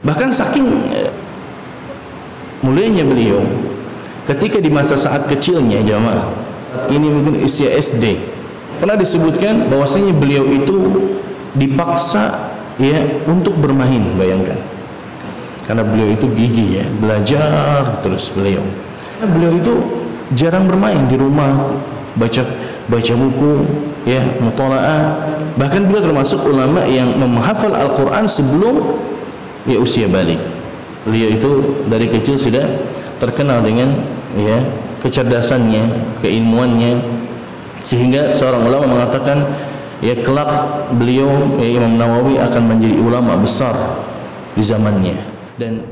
Bahkan saking mulianya beliau, ketika di masa saat kecilnya jamaah, ini mungkin usia SD, pernah disebutkan bahwasanya beliau itu dipaksa ya untuk bermain, bayangkan. Karena beliau itu gigih ya, belajar terus beliau. Beliau itu jarang bermain di rumah, baca buku ya, mutalaah. Bahkan beliau termasuk ulama yang menghafal Al-Qur'an sebelum ya usia balik. Beliau itu dari kecil sudah terkenal dengan ya kecerdasannya, keilmuannya, sehingga seorang ulama mengatakan ya kelak beliau ya, Imam Nawawi akan menjadi ulama besar di zamannya. Dan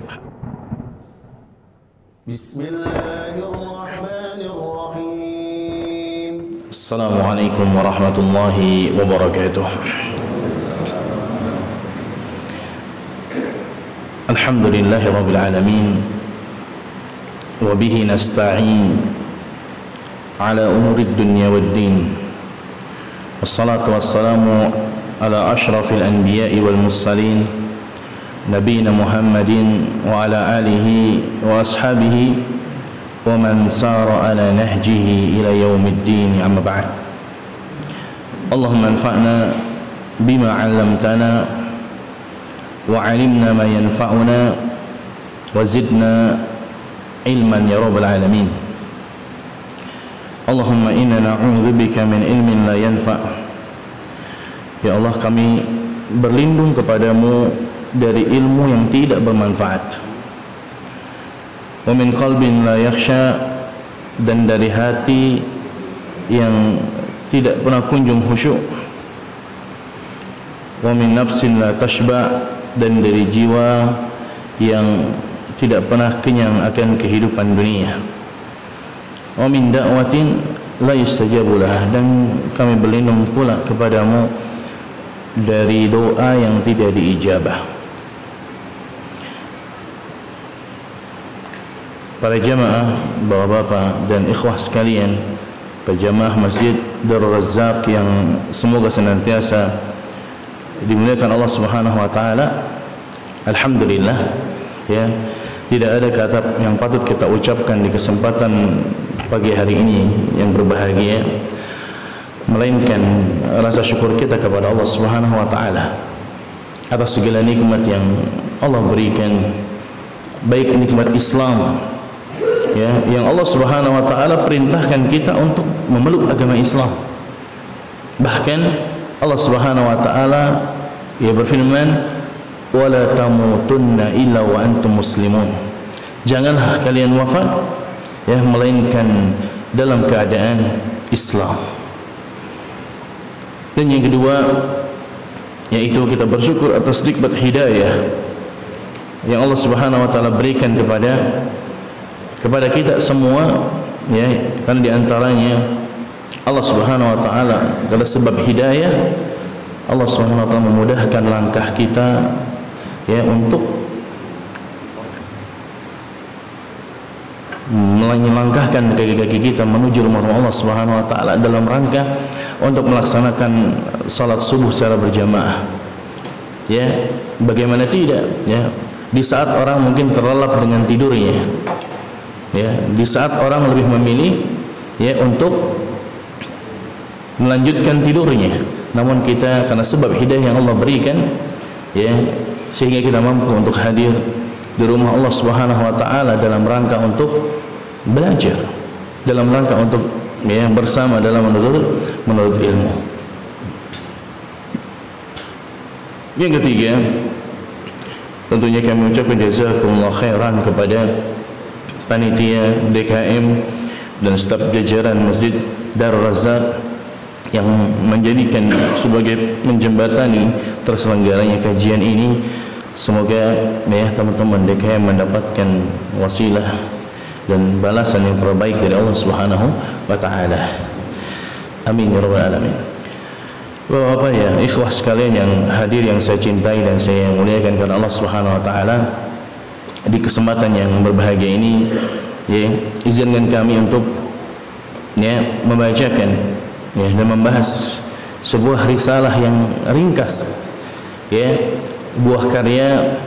Bismillahirrahmanirrahim. Assalamualaikum warahmatullahi wabarakatuh. Alhamdulillahi rabbil alamin, wa bihi nasta'in ala umurid dunya waddin. Wassalatu wassalamu ala ashrafil anbiya'i wal mursalin, nabiyina Muhammadin wa ala alihi wa ashabihi wa man sara ala nahjihi ila yaumiddin, amma ba'd. Allahumma anfa'na bima 'allamtana wa 'alimna ma yanfa'una wa zidna ilman ya rabbal alamin. Allahumma inna na'udzubika min ilmin la yanfa'. Ya Allah, kami berlindung kepadamu dari ilmu yang tidak bermanfaat, wa min qalbin la yakhsha, dan dari hati yang tidak pernah kunjung khusyuk, wa min nafsin la tashba, dan dari jiwa yang tidak pernah kenyang akan kehidupan dunia, wa min da'watin la yustajabu lah, dan kami berlindung pula kepadamu dari doa yang tidak diijabah. Para jamaah, bapak-bapak dan ikhwah sekalian, pejamaah Masjid Darul Razzaq yang semoga senantiasa dimuliakan Allah Subhanahu wa taala. Alhamdulillah ya, tidak ada kata yang patut kita ucapkan di kesempatan pagi hari ini yang berbahagia melainkan rasa syukur kita kepada Allah Subhanahu wa taala atas segala nikmat yang Allah berikan, baik nikmat Islam ya, yang Allah Subhanahu wa taala perintahkan kita untuk memeluk agama Islam. Bahkan Allah Subhanahu wa taala ya berfirman, wala tamutunna illa wa antum muslimun. Janganlah kalian wafat ya melainkan dalam keadaan Islam. Dan yang kedua yaitu kita bersyukur atas nikmat hidayah yang Allah Subhanahu wa taala berikan kepada kita semua ya, karena di antaranya Allah Subhanahu wa taala adalah sebab hidayah. Allah Subhanahu wa taala memudahkan langkah kita ya untuk melangkahkan kaki-kaki kita menuju rumah Allah Subhanahu wa taala dalam rangka untuk melaksanakan salat subuh secara berjamaah. Ya, bagaimana tidak ya, di saat orang mungkin terlelap dengan tidurnya. Ya, di saat orang lebih memilih ya untuk melanjutkan tidurnya, namun kita karena sebab hidayah yang Allah berikan ya, sehingga kita mampu untuk hadir di rumah Allah Subhanahu wa taala dalam rangka untuk belajar, dalam rangka untuk ya bersama dalam menuntut ilmu. Yang ketiga, tentunya kami mengucapkan jazakumullah khairan kepada panitia DKM dan staf jajaran Masjid Darul Razzaq yang menjadikan sebagai menjembatani terselenggaranya kajian ini. Semoga ya teman-teman DKM mendapatkan wasilah dan balasan yang terbaik dari Allah Subhanahu wa taala. Amin ya rabbal alamin. Bapak-bapak ya, ikhwah sekalian yang hadir yang saya cintai dan saya muliakan karena Allah Subhanahu wa taala, di kesempatan yang berbahagia ini ya, izinkan kami untuk ya membacakan ya dan membahas sebuah risalah yang ringkas ya, buah karya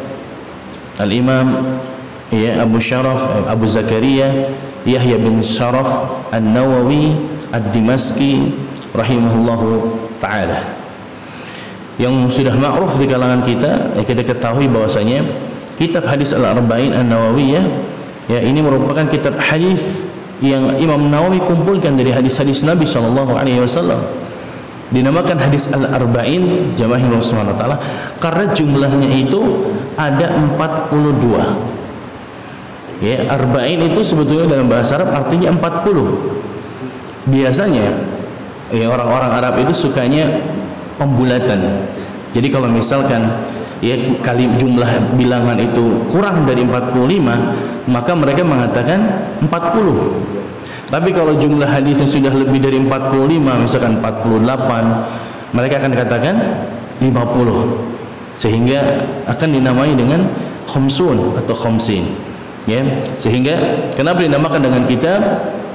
Al-Imam Abu Syaraf Abu Zakaria Yahya bin Syaraf An-Nawawi Ad-Dimashqi rahimahullahu ta'ala, yang sudah ma'ruf di kalangan kita. Kita ketahui bahwasanya kitab hadis Al-Arba'in An-Nawawiyah ini merupakan kitab hadis yang Imam Nawawi kumpulkan dari hadis-hadis Nabi SAW. Dinamakan hadis Al-Arba'in jamaahir Rasulullah Ta'ala karena jumlahnya itu ada 42. Arba'in itu sebetulnya dalam bahasa Arab artinya 40. Biasanya orang-orang Arab itu sukanya pembulatan. Jadi kalau misalkan kali jumlah bilangan itu kurang dari 45, maka mereka mengatakan 40. Tapi kalau jumlah hadisnya sudah lebih dari 45, misalkan 48, mereka akan katakan 50. Sehingga akan dinamai dengan khamsun atau khamsin. Sehingga kenapa dinamakan dengan kitab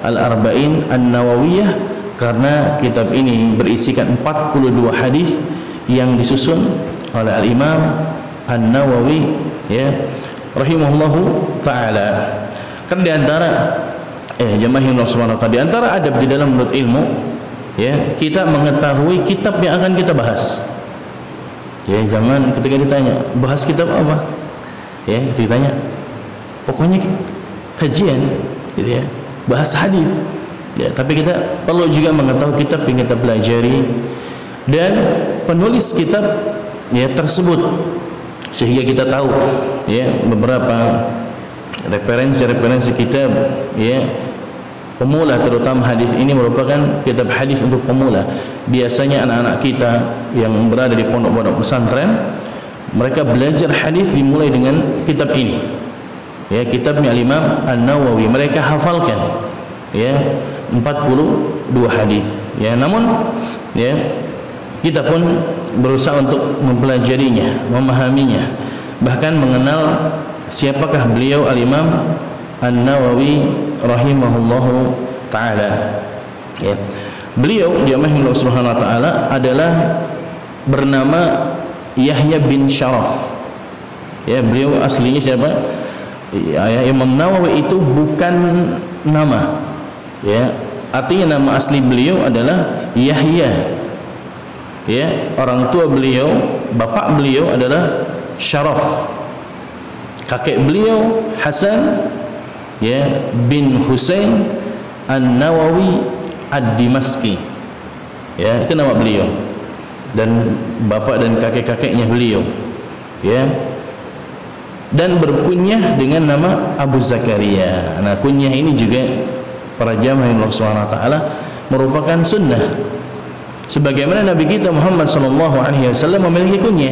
Al-Arba'in An-Nawawiyah? Karena kitab ini berisikan 42 hadis yang disusun oleh Al-Imam An-Nawawi rahimahullahu ta'ala. Karena di antara jamaah Rasulullah ta'ala, di antara adab di dalam menuntut ilmu kita mengetahui kitab yang akan kita bahas. Jangan ketika ditanya bahas kitab apa, ditanya pokoknya kajian gitu bahas hadis. Tapi kita perlu juga mengetahui kitab yang kita pelajari dan penulis kitab tersebut, sehingga kita tahu beberapa referensi kitab pemula, terutama hadis ini merupakan kitab hadis untuk pemula. Biasanya anak-anak kita yang berada di pondok-pondok pesantren, mereka belajar hadis dimulai dengan kitab ini. Kitabnya Al-Imam An-Nawawi, mereka hafalkan 42 hadis. Namun kita pun berusaha untuk mempelajarinya, memahaminya, bahkan mengenal siapakah beliau Al-Imam An-Nawawi rahimahullahu ta'ala. Beliau jamaah Allah Subhanahu wa ta'ala adalah bernama Yahya bin Syaraf. Beliau aslinya siapa? Imam Nawawi itu bukan nama, artinya nama asli beliau adalah Yahya. Orang tua beliau, bapak beliau adalah Syaraf. Kakek beliau Hasan bin Husain An-Nawawi Ad-Dimashqi. Itu nama beliau, dan bapak dan kakek-kakeknya beliau dan berkunyah dengan nama Abu Zakaria. Nah, kunyah ini juga para jamaah Allah Subhanahu wa ta'ala merupakan sunnah. Sebagaimana Nabi kita Muhammad sallallahu alaihi wasallam memiliki kunyah.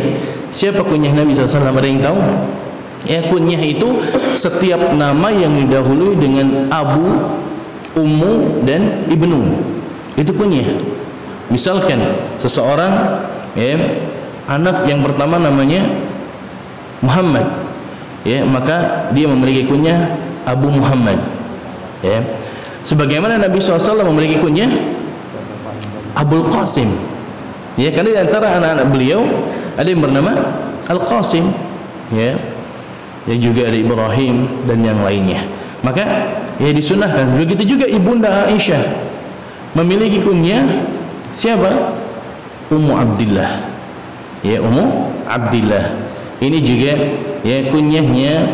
Siapa kunyah Nabi sallallahu alaihi wasallam? Ada yang tahu? Kunyah itu setiap nama yang didahului dengan Abu, Ummu dan Ibnu. Itu kunyah. Misalkan seseorang anak yang pertama namanya Muhammad, maka dia memiliki kunyah Abu Muhammad. Sebagaimana Nabi SAW memiliki kunyah Abul Qasim. Karena di antara anak-anak beliau ada yang bernama Al-Qasim, juga ada Ibrahim dan yang lainnya. Maka disunahkan. Begitu juga Ibunda Aisyah memiliki kunyah siapa? Ummu Abdillah. Ummu Abdillah. Ini juga kunyahnya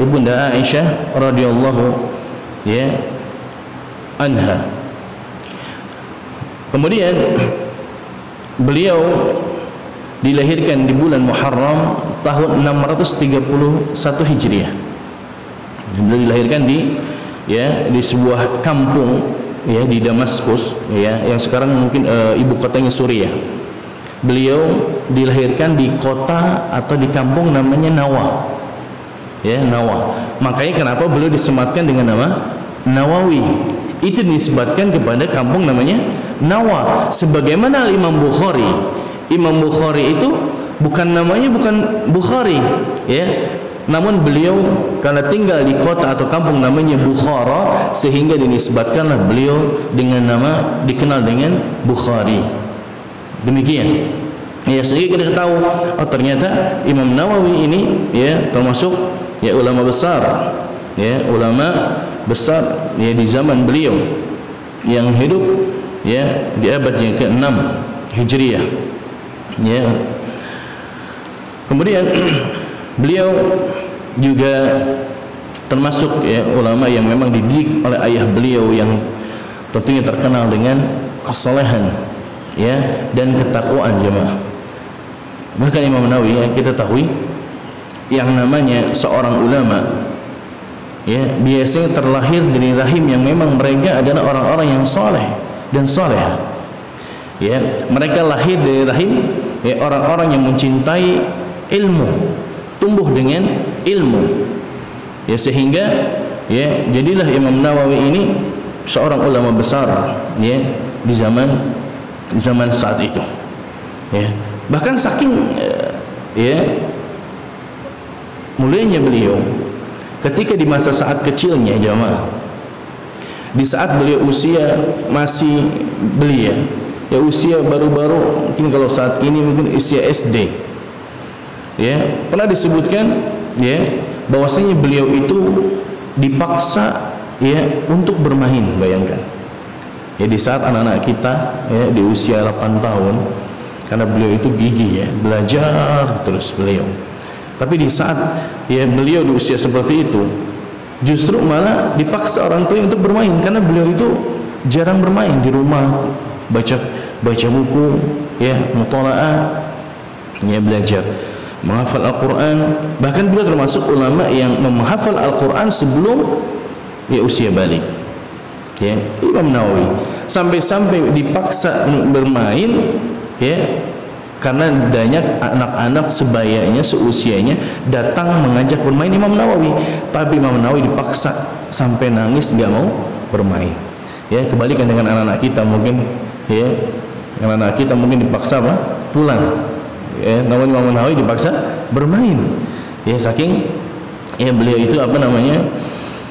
Ibunda Aisyah radhiyallahu anha. Kemudian beliau dilahirkan di bulan Muharram tahun 631 Hijriah. Beliau dilahirkan di sebuah kampung di Damaskus yang sekarang mungkin ibu kotanya Suriah. Beliau dilahirkan di kota atau di kampung namanya Nawa. Nawa. Makanya kenapa beliau disematkan dengan nama Nawawi. Itu disebutkan kepada kampung namanya Nawa. Sebagaimana Imam Bukhari. Imam Bukhari itu bukan namanya bukan Bukhari, namun beliau karena tinggal di kota atau kampung namanya Bukhara, sehingga dinisbatkanlah beliau dengan nama dikenal dengan Bukhari. Demikian. Ya, sehingga kita tahu oh ternyata Imam Nawawi ini ya termasuk ya ulama besar, ya ulama besar ya di zaman beliau yang hidup ya di abad yang ke-6 Hijriah. Ya. Kemudian beliau juga termasuk ya ulama yang memang dididik oleh ayah beliau yang tentunya terkenal dengan kesalehan ya dan ketakwaan jemaah. Bahkan Imam Nawawi ya, kita tahu yang namanya seorang ulama ya biasanya terlahir dari rahim yang memang mereka adalah orang-orang yang saleh dan salehah. Ya, mereka lahir dari rahim ya orang-orang yang mencintai ilmu, tumbuh dengan ilmu. Ya sehingga ya jadilah Imam Nawawi ini seorang ulama besar ya di zaman saat itu. Ya. Bahkan saking ya mulianya beliau ketika di masa saat kecilnya jamaah, di saat beliau usia masih belia ya usia baru-baru mungkin kalau saat ini mungkin usia SD ya pernah disebutkan ya bahwasanya beliau itu dipaksa ya untuk bermain. Bayangkan ya di saat anak-anak kita ya di usia 8 tahun karena beliau itu gigih ya belajar terus beliau, tapi di saat ya beliau di usia seperti itu justru malah dipaksa orang tua untuk bermain karena beliau itu jarang bermain di rumah, baca buku ya mutalaah ya belajar menghafal Al-Quran. Bahkan beliau termasuk ulama yang menghafal Al-Quran sebelum ya usia balik ya Imam Nawawi sampai-sampai dipaksa bermain ya karena banyak anak-anak sebayanya seusianya datang mengajak bermain Imam Nawawi, tapi Imam Nawawi dipaksa sampai nangis nggak mau bermain. Ya kebalikan dengan anak-anak kita mungkin ya anak-anak kita mungkin dipaksa apa pulang ya, namun Imam Nawawi dipaksa bermain ya saking ya beliau itu apa namanya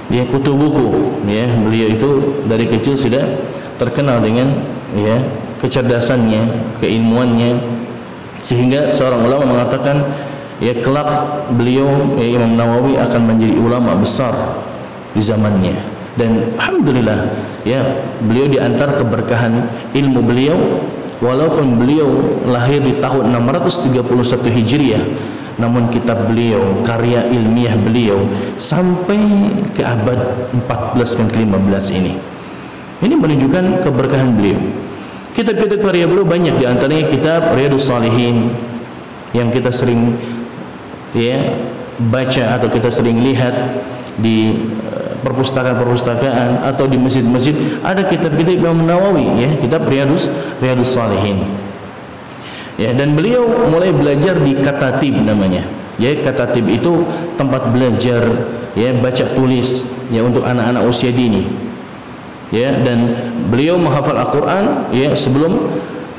ya kutu buku ya beliau itu dari kecil sudah terkenal dengan ya kecerdasannya, keilmuannya, sehingga seorang ulama mengatakan ya kelak beliau ya, Imam Nawawi akan menjadi ulama besar di zamannya. Dan alhamdulillah ya beliau di antara keberkahan ilmu beliau, walaupun beliau lahir di tahun 631 Hijriah, namun kitab beliau, karya ilmiah beliau sampai ke abad 14 dan ke-15 ini. Ini menunjukkan keberkahan beliau. Kitab-kitab karya beliau banyak, di antaranya kitab Riyadhus Shalihin yang kita sering ya baca atau kita sering lihat di perpustakaan-perpustakaan atau di masjid-masjid ada kitab-kitab Imam Nawawi ya, kitab Riyadhus Shalihin. Ya, dan beliau mulai belajar di Katatib namanya. Ya, Katatib itu tempat belajar ya baca tulis ya untuk anak-anak usia dini. Ya, dan beliau menghafal Al-Quran ya sebelum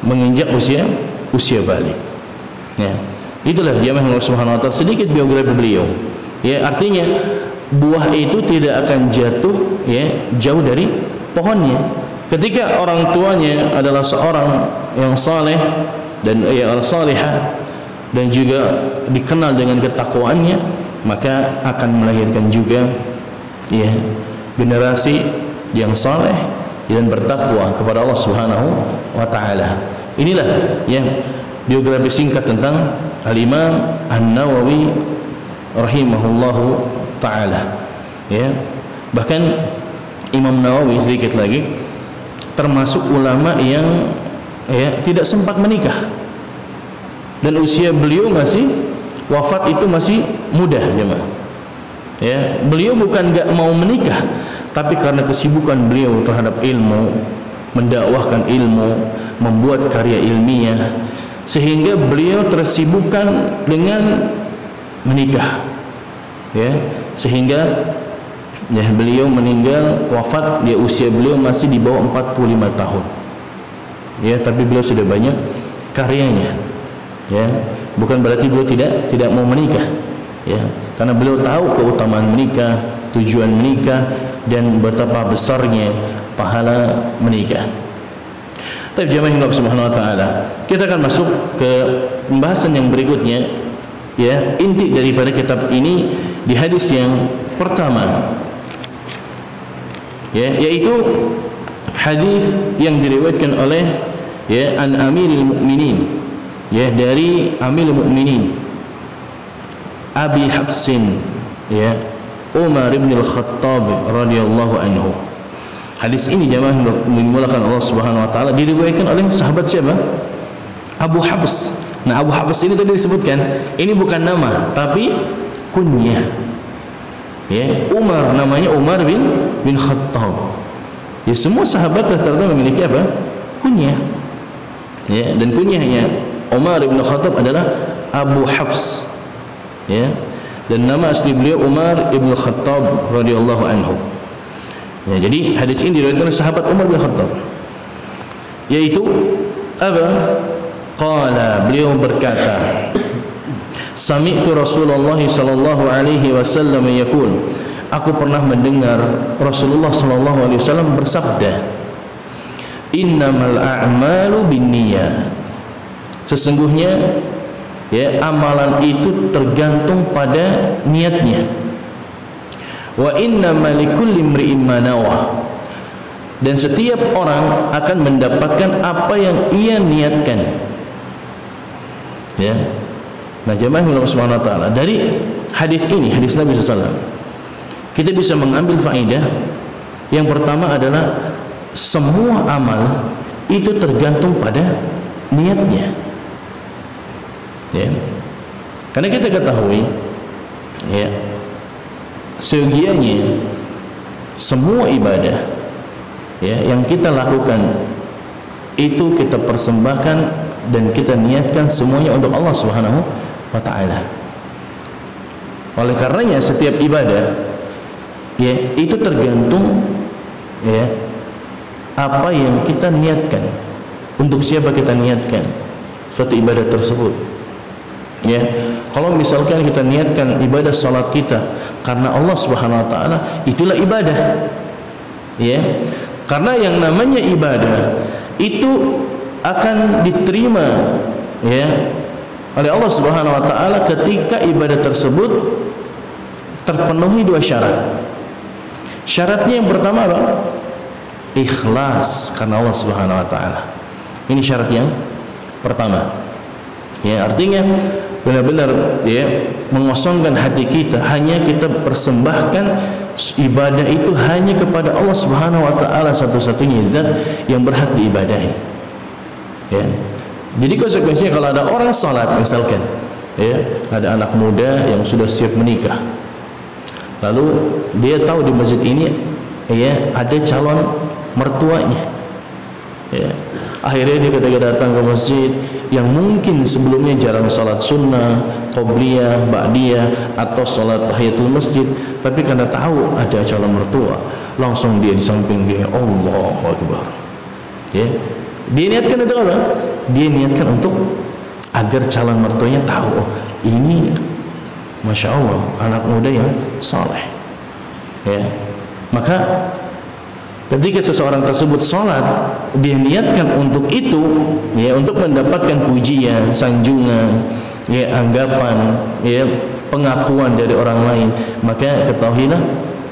menginjak usia balik. Ya, itulah jamaah Allah Subhanahu Wa Taala sedikit biografi beliau. Ya, artinya buah itu tidak akan jatuh ya jauh dari pohonnya. Ketika orang tuanya adalah seorang yang saleh dan ya salihah dan juga dikenal dengan ketakwaannya, maka akan melahirkan juga ya generasi yang saleh dan bertakwa kepada Allah Subhanahu wa taala. Inilah yang biografi singkat tentang Al-Imam An-Nawawi rahimahullahu taala. Ya. Bahkan Imam Nawawi sedikit lagi termasuk ulama yang ya tidak sempat menikah. Dan usia beliau masih wafat itu masih muda, jemaah. Ya, beliau bukan enggak mau menikah, tapi karena kesibukan beliau terhadap ilmu, mendakwahkan ilmu, membuat karya ilmiah, sehingga beliau tersibukkan dengan menikah. Ya, sehingga ya beliau meninggal wafat di usia beliau masih di bawah 45 tahun. Ya, tapi beliau sudah banyak karyanya. Ya, bukan berarti beliau tidak mau menikah. Ya, karena beliau tahu keutamaan menikah, tujuan menikah, dan betapa besarnya pahala menikah. Tapi jamaah Allah Subhanahu wa taala, kita akan masuk ke pembahasan yang berikutnya, ya, inti daripada kitab ini di hadis yang pertama, ya, yaitu hadis yang diriwayatkan oleh, ya, an Amirul Mukminin, ya, dari Amirul Mukminin Abi Hafsin, ya, Umar bin Al-Khattab radhiyallahu anhu. Hadis ini jamaah dimulakan Allah Subhanahu wa taala diriwayatkan oleh sahabat siapa? Abu Habs. Nah, Abu Habs ini tadi disebutkan, ini bukan nama tapi kunyah. Ya, Umar, namanya Umar bin Khattab. Ya, semua sahabat rata-rata memiliki apa? Kunyah. Ya, dan kunyahnya Umar bin Khattab adalah Abu Habs. Ya. Dan nama asli beliau Umar bin Khattab radhiyallahu anhu. Ya, jadi hadis ini diriwayatkan oleh sahabat Umar bin Khattab, yaitu apa? Qala, beliau berkata, sami'tu Rasulullah sallallahu alaihi wasallam yaqul, aku pernah mendengar Rasulullah sallallahu alaihi wasallam bersabda, innamal a'malu binniyat, sesungguhnya, ya, amalan itu tergantung pada niatnya. Wa innamal likulli imri'in ma nawa, dan setiap orang akan mendapatkan apa yang ia niatkan. Ya. Nah, jemaah Allah Subhanahu wa taala, dari hadis ini, hadis Nabi sallallahu alaihi wasallam, kita bisa mengambil faedah. Yang pertama adalah semua amal itu tergantung pada niatnya. Ya. Karena kita ketahui, ya, seyogianya semua ibadah, ya, yang kita lakukan itu kita persembahkan dan kita niatkan semuanya untuk Allah Subhanahu wa taala. Oleh karenanya setiap ibadah, ya, itu tergantung, ya, apa yang kita niatkan, untuk siapa kita niatkan suatu ibadah tersebut. Ya, kalau misalkan kita niatkan ibadah salat kita karena Allah Subhanahu wa taala, itulah ibadah. Ya. Karena yang namanya ibadah itu akan diterima, ya, oleh Allah Subhanahu wa taala ketika ibadah tersebut terpenuhi dua syarat. Syaratnya yang pertama apa? Ikhlas karena Allah Subhanahu wa taala. Ini syarat yang pertama. Ya, artinya benar-benar, ya, mengosongkan hati kita, hanya kita persembahkan ibadah itu hanya kepada Allah Subhanahu wa taala, satu-satunya zat yang berhak diibadahi. Ya. Jadi konsekuensinya kalau ada orang salat misalkan, ya, ada anak muda yang sudah siap menikah, lalu dia tahu di masjid ini, ya, ada calon mertuanya, ya, akhirnya dia ketika datang ke masjid yang mungkin sebelumnya jarang salat sunnah, qobliyah, ba'diyah, atau salat tahiyatul masjid, tapi karena tahu ada calon mertua, langsung dia di samping dia, Allahu Akbar. Ya, dia niatkan itu apa? Dia niatkan untuk agar calon mertuanya tahu, oh, ini Masya Allah anak muda yang saleh. Ya, maka ketika seseorang tersebut sholat, dia niatkan untuk itu, ya, untuk mendapatkan pujian, sanjungan, ya, anggapan, ya, pengakuan dari orang lain, maka ketahuilah,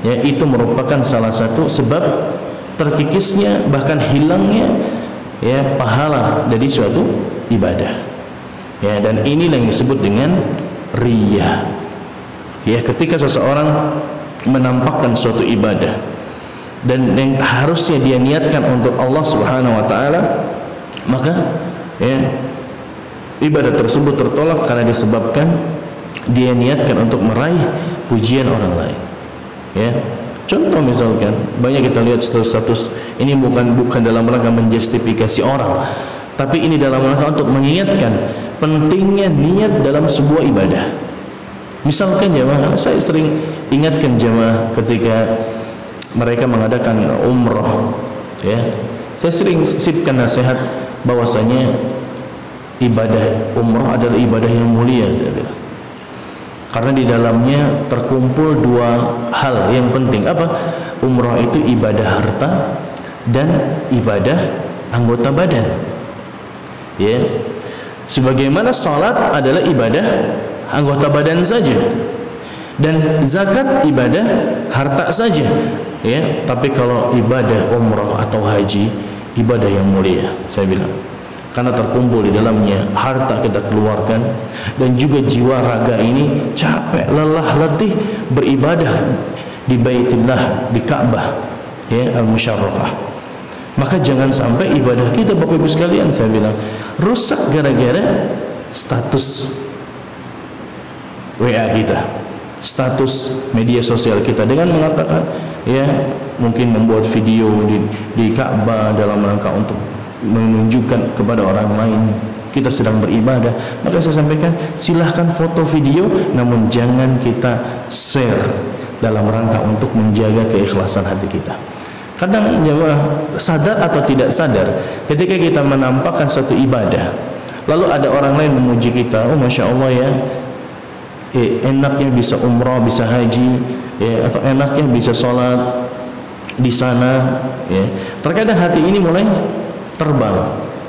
ya, itu merupakan salah satu sebab terkikisnya, bahkan hilangnya, ya, pahala dari suatu ibadah. Ya, dan inilah yang disebut dengan riyah. Ya, ketika seseorang menampakkan suatu ibadah dan yang harusnya dia niatkan untuk Allah Subhanahu wa taala, maka, ya, ibadah tersebut tertolak karena disebabkan dia niatkan untuk meraih pujian orang lain. Ya. Contoh misalkan, banyak kita lihat status-status ini bukan dalam rangka menjustifikasi orang, tapi ini dalam rangka untuk mengingatkan pentingnya niat dalam sebuah ibadah. Misalkan jemaah, saya sering ingatkan jemaah ketika mereka mengadakan umrah, ya, saya sering sipkan nasihat bahwasanya ibadah umrah adalah ibadah yang mulia, saya bilang. Karena di dalamnya terkumpul dua hal yang penting. Apa? Umrah itu ibadah harta dan ibadah anggota badan. Ya. Sebagaimana salat adalah ibadah anggota badan saja. Dan zakat ibadah harta saja. Ya, tapi kalau ibadah umrah atau haji, ibadah yang mulia, saya bilang. Karena terkumpul di dalamnya harta kita keluarkan, dan juga jiwa raga ini capek, lelah, letih beribadah di Baitillah, di Ka'bah, ya, al-Musyarrafah. Maka jangan sampai ibadah kita, Bapak Ibu sekalian, saya bilang, rusak gara-gara status WA kita, status media sosial kita, dengan mengatakan, ya, mungkin membuat video di Ka'bah dalam rangka untuk menunjukkan kepada orang lain kita sedang beribadah. Maka saya sampaikan, silahkan foto video, namun jangan kita share dalam rangka untuk menjaga keikhlasan hati kita. Kadang jemaah sadar atau tidak sadar, ketika kita menampakkan suatu ibadah, lalu ada orang lain memuji kita, oh masya Allah ya, enaknya bisa umrah, bisa haji, ya, atau enaknya bisa sholat di sana, ya. Terkadang hati ini mulai terbang,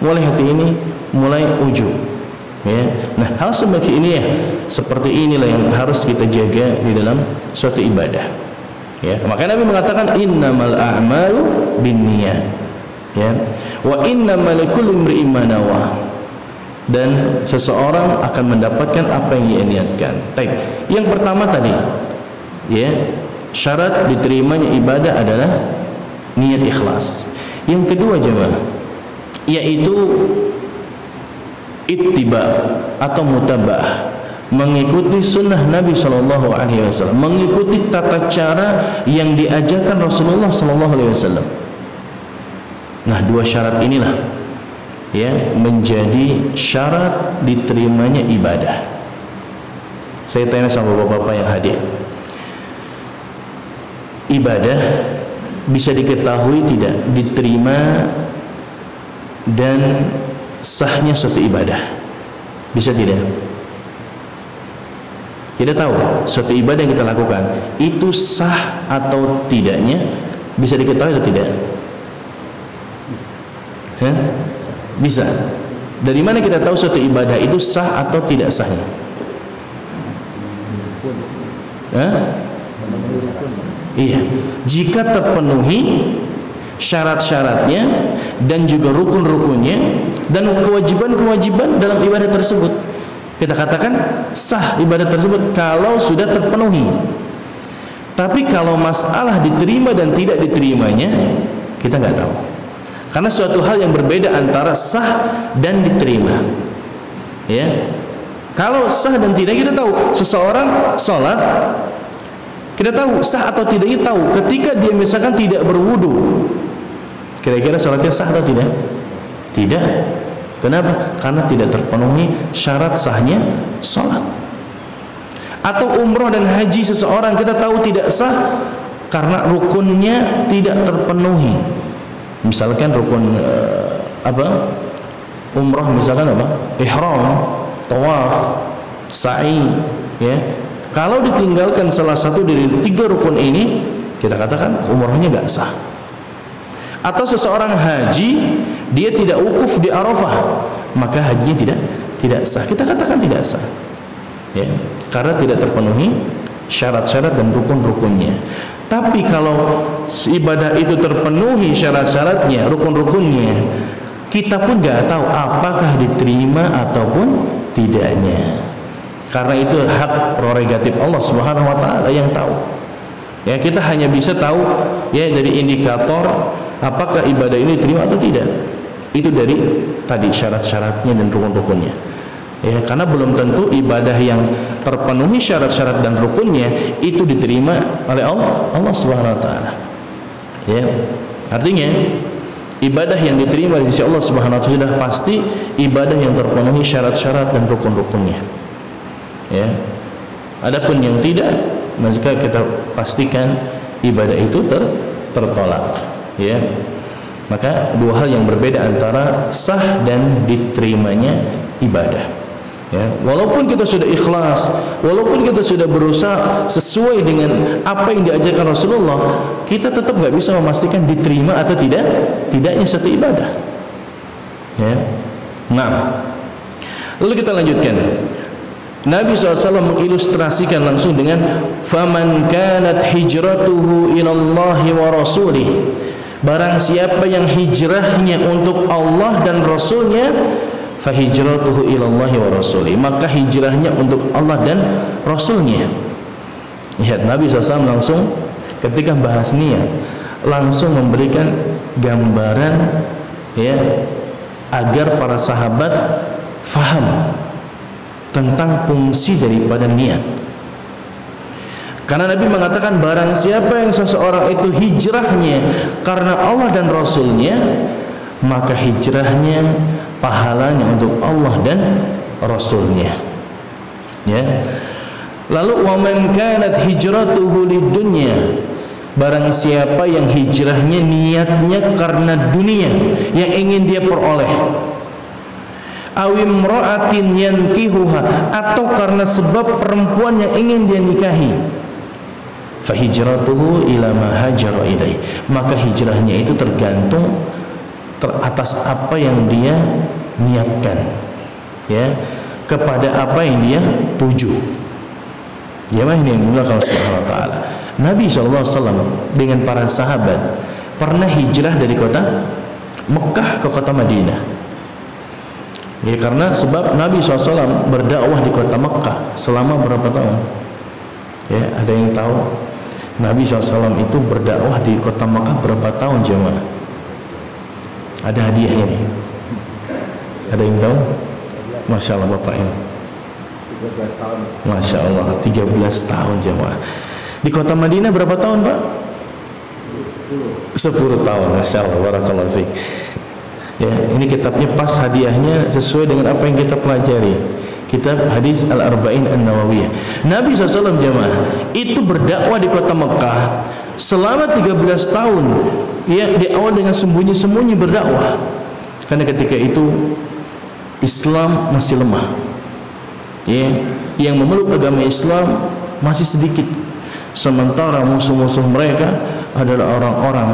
hati ini mulai ujub, ya. Nah, hal seperti ini, ya, seperti inilah yang harus kita jaga di dalam suatu ibadah, ya. Maka Nabi mengatakan innamal a'malu binniyat, ya, wa innamal likulli imri'in ma nawa, dan seseorang akan mendapatkan apa yang ia niatkan. Baik, yang pertama tadi, ya, syarat diterimanya ibadah adalah niat ikhlas. Yang kedua jemaah, yaitu ittiba atau mutabah, mengikuti sunnah Nabi SAW, mengikuti tata cara yang diajarkan Rasulullah SAW. Nah, dua syarat inilah, ya, menjadi syarat diterimanya ibadah. Saya tanya sama bapak-bapak yang hadir, ibadah bisa diketahui tidak diterima dan sahnya suatu ibadah, bisa tidak? Kita tahu suatu ibadah yang kita lakukan itu sah atau tidaknya bisa diketahui atau tidak? Bisa. Dari mana kita tahu suatu ibadah itu sah atau tidak sahnya? Iya, jika terpenuhi syarat-syaratnya dan juga rukun-rukunnya dan kewajiban-kewajiban dalam ibadah tersebut, kita katakan sah ibadah tersebut kalau sudah terpenuhi. Tapi kalau masalah diterima dan tidak diterimanya, kita nggak tahu, karena suatu hal yang berbeda antara sah dan diterima, ya. Kalau sah dan tidak, kita tahu seseorang sholat, kita tahu sah atau tidaknya tahu ketika dia misalkan tidak berwudu. Kira-kira sholatnya sah atau tidak? Tidak. Kenapa? Karena tidak terpenuhi syarat sahnya sholat. Atau umroh dan haji seseorang, kita tahu tidak sah karena rukunnya tidak terpenuhi. Misalkan rukun umroh misalkan ihram, tawaf, sa'i, ya. Kalau ditinggalkan salah satu dari 3 rukun ini, kita katakan umrohnya nggak sah. Atau seseorang haji, dia tidak wukuf di Arafah, maka hajinya tidak sah. Kita katakan tidak sah, ya, karena tidak terpenuhi syarat-syarat dan rukun-rukunnya. Tapi kalau ibadah itu terpenuhi syarat-syaratnya, rukun-rukunnya, kita pun nggak tahu apakah diterima ataupun tidaknya. Karena itu hak prerogatif Allah Subhanahu wa taala yang tahu. Ya, kita hanya bisa tahu, ya, dari indikator apakah ibadah ini diterima atau tidak. Itu dari tadi syarat-syaratnya dan rukun-rukunnya. Ya, karena belum tentu ibadah yang terpenuhi syarat-syarat dan rukunnya itu diterima oleh Allah Subhanahu wa taala. Ya. Artinya ibadah yang diterima di sisi Allah Subhanahu wa taala sudah pasti ibadah yang terpenuhi syarat-syarat dan rukun-rukunnya. Ya. Adapun yang tidak, maka kita pastikan ibadah itu tertolak, ya. Maka dua hal yang berbeda antara sah dan diterimanya ibadah, ya. Walaupun kita sudah ikhlas, walaupun kita sudah berusaha sesuai dengan apa yang diajarkan Rasulullah, kita tetap nggak bisa memastikan diterima atau tidaknya satu ibadah, Ya. Nah, lalu kita lanjutkan. Nabi SAW mengilustrasikan langsung dengan faman kanat hijratuhu ilallahi wa rasulih. Barang siapa yang hijrahnya untuk Allah dan Rasulnya, fahijratuhu ilallahi wa rasulih, maka hijrahnya untuk Allah dan Rasulnya. Lihat, Nabi SAW langsung ketika bahas niat langsung memberikan gambaran, ya, agar para sahabat faham tentang fungsi daripada niat. Karena Nabi mengatakan barang siapa yang seseorang itu hijrahnya karena Allah dan Rasulnya, maka hijrahnya pahalanya untuk Allah dan Rasulnya. Ya. Lalu waman kanat hijratuhu lidunya, barang siapa yang hijrahnya niatnya karena dunia yang ingin dia peroleh, awim ra'atin yankihuha, atau karena sebab perempuan yang ingin dia nikahi, fahijratuhu ila ma hajara ilaih, maka hijrahnya itu tergantung atas apa yang dia niatkan, ya, kepada apa yang dia tuju. Jemaah ini yang dimuliakan Allah Subhanahu wa taala. Nabi SAW dengan para sahabat pernah hijrah dari kota Mekah ke kota Madinah. Ya, karena sebab Nabi SAW berdakwah di kota Mekah selama berapa tahun? Ya, ada yang tahu? Nabi SAW itu berdakwah di kota Mekah berapa tahun, jemaah? Ada hadiahnya nih. Ada yang tahu? Masya Allah Bapak ini. 13 tahun. Masya Allah, 13 tahun, jemaah. Di kota Madinah berapa tahun, Pak? 10 tahun. Masya Allah, barakallahu fiik. Ya, ini kitabnya pas hadiahnya sesuai dengan apa yang kita pelajari. Kitab Hadis Al-Arba'in An-Nawawiyah. Nabi SAW jemaah itu berdakwah di kota Mekah selama 13 tahun. Ya, di awal dengan sembunyi-sembunyi berdakwah. Karena ketika itu Islam masih lemah. Ya, yang memeluk agama Islam masih sedikit. Sementara musuh-musuh mereka adalah orang-orang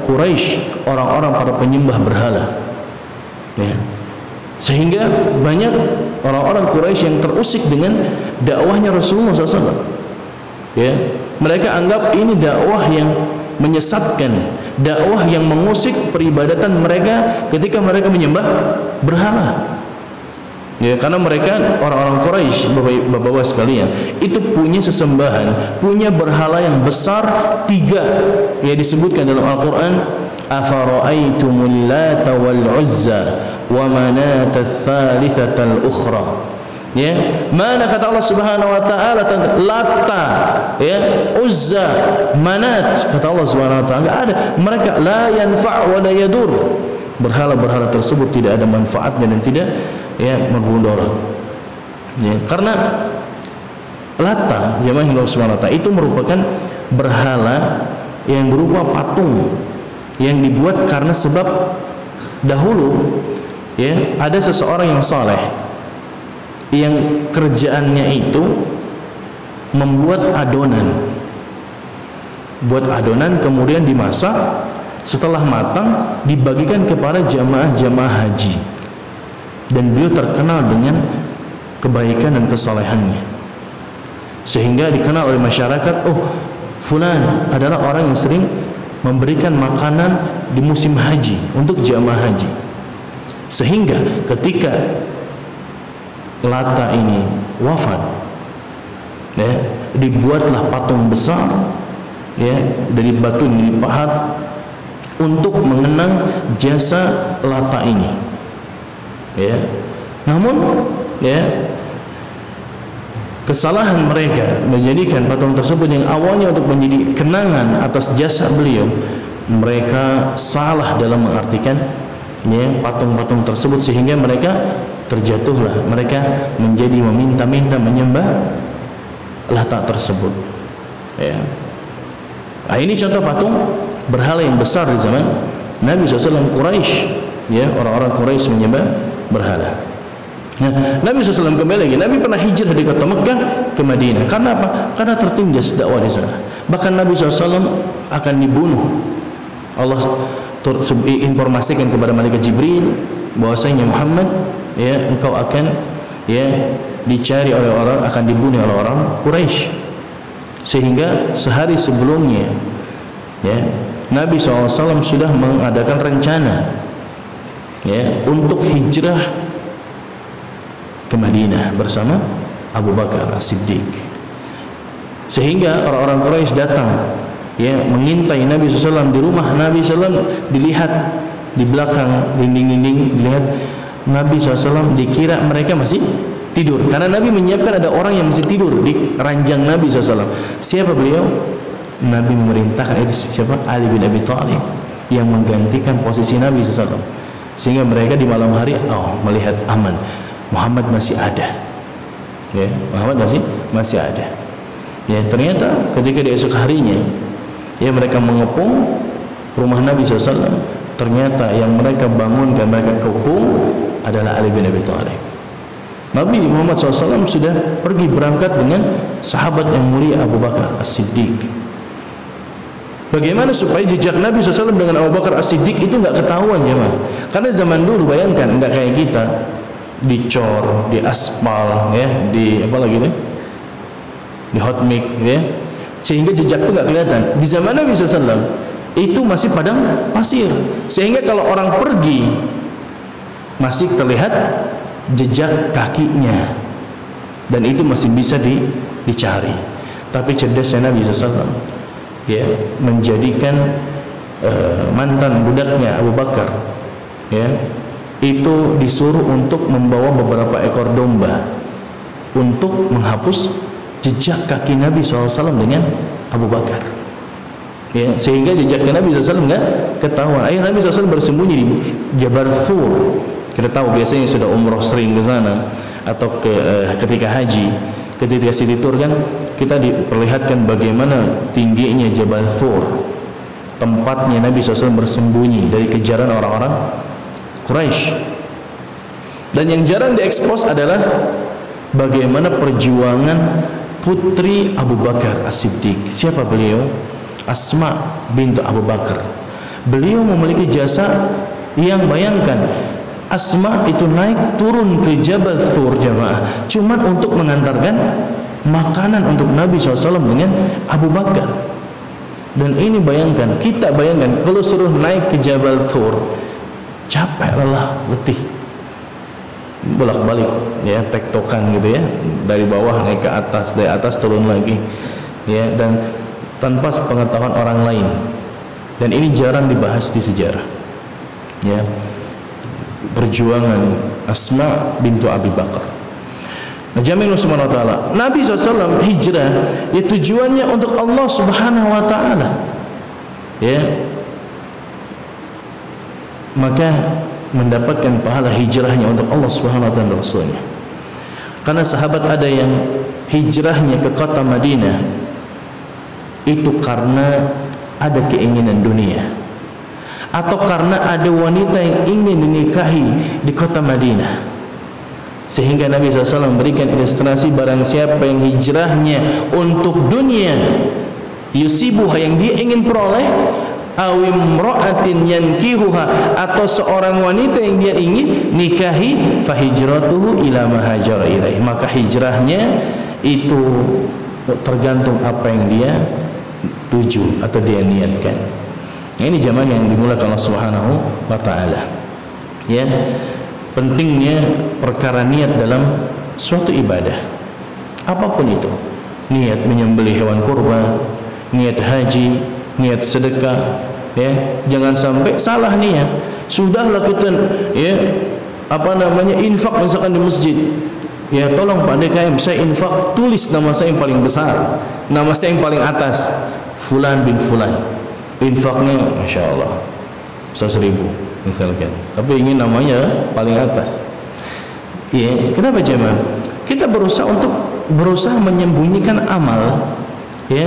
Quraisy, orang-orang para penyembah berhala. Ya. Sehingga banyak orang-orang Quraisy yang terusik dengan dakwahnya Rasulullah SAW. Ya. Mereka anggap ini dakwah yang menyesatkan, dakwah yang mengusik peribadatan mereka ketika mereka menyembah berhala. Ya, karena mereka orang-orang Quraisy, bapak-bapak sekalian, itu punya sesembahan, punya berhala yang besar 3, ya, disebutkan dalam Al-Quran, afara'aitumul lata wal uzza wa manata tsalitsata ukhra. Ya, mana kata Allah Subhanahu wa taala tentang Lata, ya, Uzza, Manat, kata Allah Subhanahu wa taala enggak ada. Mereka la yanfa' wa la yadur. Berhala-berhala tersebut tidak ada manfaatnya dan tidak, ya, bermudarat. Ya, karena Lata, jemaah Allah Subhanahu wa taala, itu merupakan berhala yang berupa patung yang dibuat karena sebab dahulu, ya, ada seseorang yang saleh yang kerjaannya itu membuat adonan. Buat adonan kemudian dimasak, setelah matang dibagikan kepada jamaah-jamaah haji. Dan beliau terkenal dengan kebaikan dan kesalehannya, sehingga dikenal oleh masyarakat, oh, fulan adalah orang yang sering memberikan makanan di musim haji untuk jamaah haji. Sehingga ketika Lata ini wafat, ya, dibuatlah patung besar, ya, dari batu yang dipahat untuk mengenang jasa Lata ini. Ya, namun, ya, kesalahan mereka menjadikan patung tersebut yang awalnya untuk menjadi kenangan atas jasa beliau, mereka salah dalam mengartikan, ya, patung-patung tersebut, sehingga mereka terjatuhlah, mereka menjadi meminta-minta menyembah Lata tersebut. Ya. Nah, ini contoh patung berhala yang besar di zaman Nabi SAW. Quraisy, ya, orang-orang Quraisy menyembah berhala. Nah, Nabi SAW kembali lagi. Nabi pernah hijrah dari kota Mekah ke Madinah. Karena apa? Karena tertindas dakwah di sana. Bahkan Nabi SAW akan dibunuh. Allah informasikan kepada malaikat Jibril bahwasanya Muhammad, ya, engkau akan, ya, dicari oleh orang, akan dibunuh oleh orang Quraisy. Sehingga sehari sebelumnya, ya, Nabi SAW sudah mengadakan rencana, ya, untuk hijrah ke Madinah bersama Abu Bakar As-Siddiq. Sehingga orang-orang Quraisy datang, ya, mengintai Nabi SAW di rumah Nabi SAW. Dilihat di belakang dinding-dinding, dilihat Nabi SAW, dikira mereka masih tidur, karena Nabi menyiapkan ada orang yang masih tidur di ranjang Nabi SAW. Siapa beliau? Nabi memerintahkan, itu siapa? Ali bin Abi Thalib, yang menggantikan posisi Nabi SAW. Sehingga mereka di malam hari, oh, melihat aman, Muhammad masih ada, ya, Muhammad masih ada. Ya, ternyata ketika di esok harinya, ya, mereka mengepung rumah Nabi SAW. Ternyata yang mereka bangunkan, mereka kepung adalah Ali bin Abi Thalib. Nabi Muhammad SAW sudah pergi berangkat dengan sahabat yang mulia Abu Bakar As-Siddiq. Bagaimana supaya jejak Nabi SAW dengan Abu Bakar As-Siddiq itu nggak ketahuan, jemaah? Karena zaman dulu, bayangkan, nggak kayak kita, dicor, di aspal, ya, di apa lagi nih, di hot mix, ya, sehingga jejak itu nggak kelihatan. Di zaman Nabi SAW itu masih padang pasir, sehingga kalau orang pergi masih terlihat jejak kakinya, dan itu masih bisa dicari. Tapi cerdasnya Nabi SAW, ya, menjadikan mantan budaknya Abu Bakar, ya, itu disuruh untuk membawa beberapa ekor domba untuk menghapus jejak kaki Nabi SAW dengan Abu Bakar, ya, sehingga jejak Nabi SAW nggak ketahuan. Akhirnya Nabi SAW bersembunyi di Jabal Thur. Kita tahu biasanya sudah umroh sering ke sana, atau ketika haji, ketika Siti Tur kan kita diperlihatkan bagaimana tingginya Jabal Thur, tempatnya Nabi SAW bersembunyi dari kejaran orang-orang Quraisy. Dan yang jarang diekspos adalah bagaimana perjuangan putri Abu Bakar As-Siddiq. Siapa beliau? Asma bintu Abu Bakar. Beliau memiliki jasa yang, bayangkan, Asma itu naik turun ke Jabal Thur, jemaah, cuman untuk mengantarkan makanan untuk Nabi SAW dengan Abu Bakar. Dan ini bayangkan, kita bayangkan kalau suruh naik ke Jabal Thur, capek, lelah, letih, bolak-balik, ya, tektokan gitu, ya, dari bawah naik ke atas, dari atas turun lagi, ya, dan tanpa pengetahuan orang lain. Dan ini jarang dibahas di sejarah, ya, perjuangan Asma bintu Abi Bakar. Nah, jami'in subhanahu wa ta'ala, Nabi SAW hijrah, ya, tujuannya untuk Allah Subhanahu wa ta'ala, ya, maka mendapatkan pahala hijrahnya untuk Allah Subhanahu wa ta'ala dan Rasulnya. Karena sahabat ada yang hijrahnya ke kota Madinah itu karena ada keinginan dunia, atau karena ada wanita yang ingin dinikahi di kota Madinah. Sehingga Nabi SAW memberikan ilustrasi, barang siapa yang hijrahnya untuk dunia, yusibuha, yang dia ingin peroleh, awimra'atin yankihuha, atau seorang wanita yang dia ingin nikahi, fahijratuhu ila ma hajara ilaih, maka hijrahnya itu tergantung apa yang dia tuju atau dia niatkan. Ini jamaah yang dimulakan Allah Subhanahu wa ta'ala, ya, pentingnya perkara niat dalam suatu ibadah apapun itu. Niat menyembelih hewan kurban, niat haji, niat sedekah, ya, jangan sampai salah niat. Sudahlah kita, ya, infak misalkan di masjid, ya, tolong Pak DKM, saya infak, tulis nama saya yang paling besar, nama saya yang paling atas, Fulan bin Fulan, infaknya Masya Allah 100.000 misalkan, tapi ingin namanya paling atas, ya. Kenapa jemaah? Kita berusaha menyembunyikan amal, ya,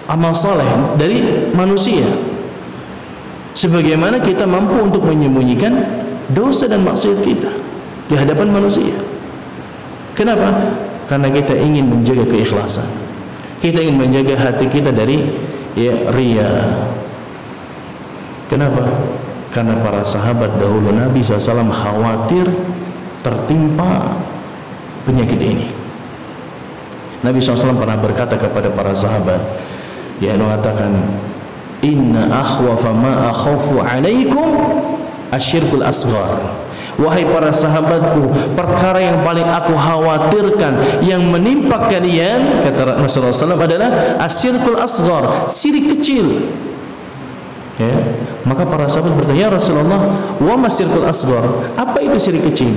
amal soleh dari manusia, sebagaimana kita mampu untuk menyembunyikan dosa dan maksiat kita di hadapan manusia. Kenapa? Karena kita ingin menjaga keikhlasan, kita ingin menjaga hati kita dari, ya, riya, Kenapa? Karena para sahabat dahulu Nabi SAW khawatir tertimpa penyakit ini. Nabi SAW pernah berkata kepada para sahabat, dia mengatakan, inna akhwafa ma akhafu alaikum asyirkul asghar. Wahai para sahabatku, perkara yang paling aku khawatirkan yang menimpa kalian, kata Rasulullah SAW, adalah asyirkul asghar, syirik kecil. Ya, maka para sahabat bertanya, ya Rasulullah, wa masyirkul asghar, apa itu syirik kecil?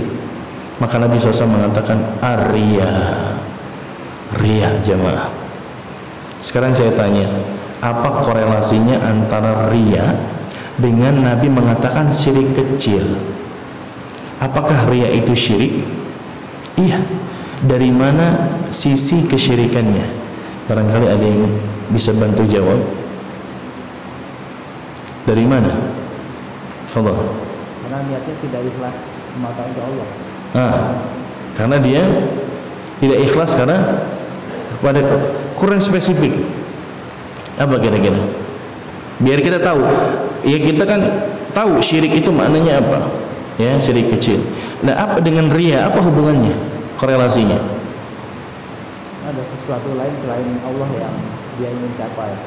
Maka Nabi SAW mengatakan, ar-riya, riya jamaah. Sekarang saya tanya, apa korelasinya antara riya dengan Nabi mengatakan syirik kecil? Apakah riya itu syirik? Iya. Dari mana sisi kesyirikannya? Barangkali ada yang bisa bantu jawab. Dari mana? Fadhal. Karena niatnya tidak ikhlas semata untuk Allah. Karena dia tidak ikhlas karena pada kurang spesifik. Apa kira-kira? Biar kita tahu. Ya kita kan tahu syirik itu maknanya apa. Ya, syirik kecil. Nah, apa dengan riya? Apa hubungannya? Korelasinya? Ada sesuatu lain selain Allah yang dia ingin capai.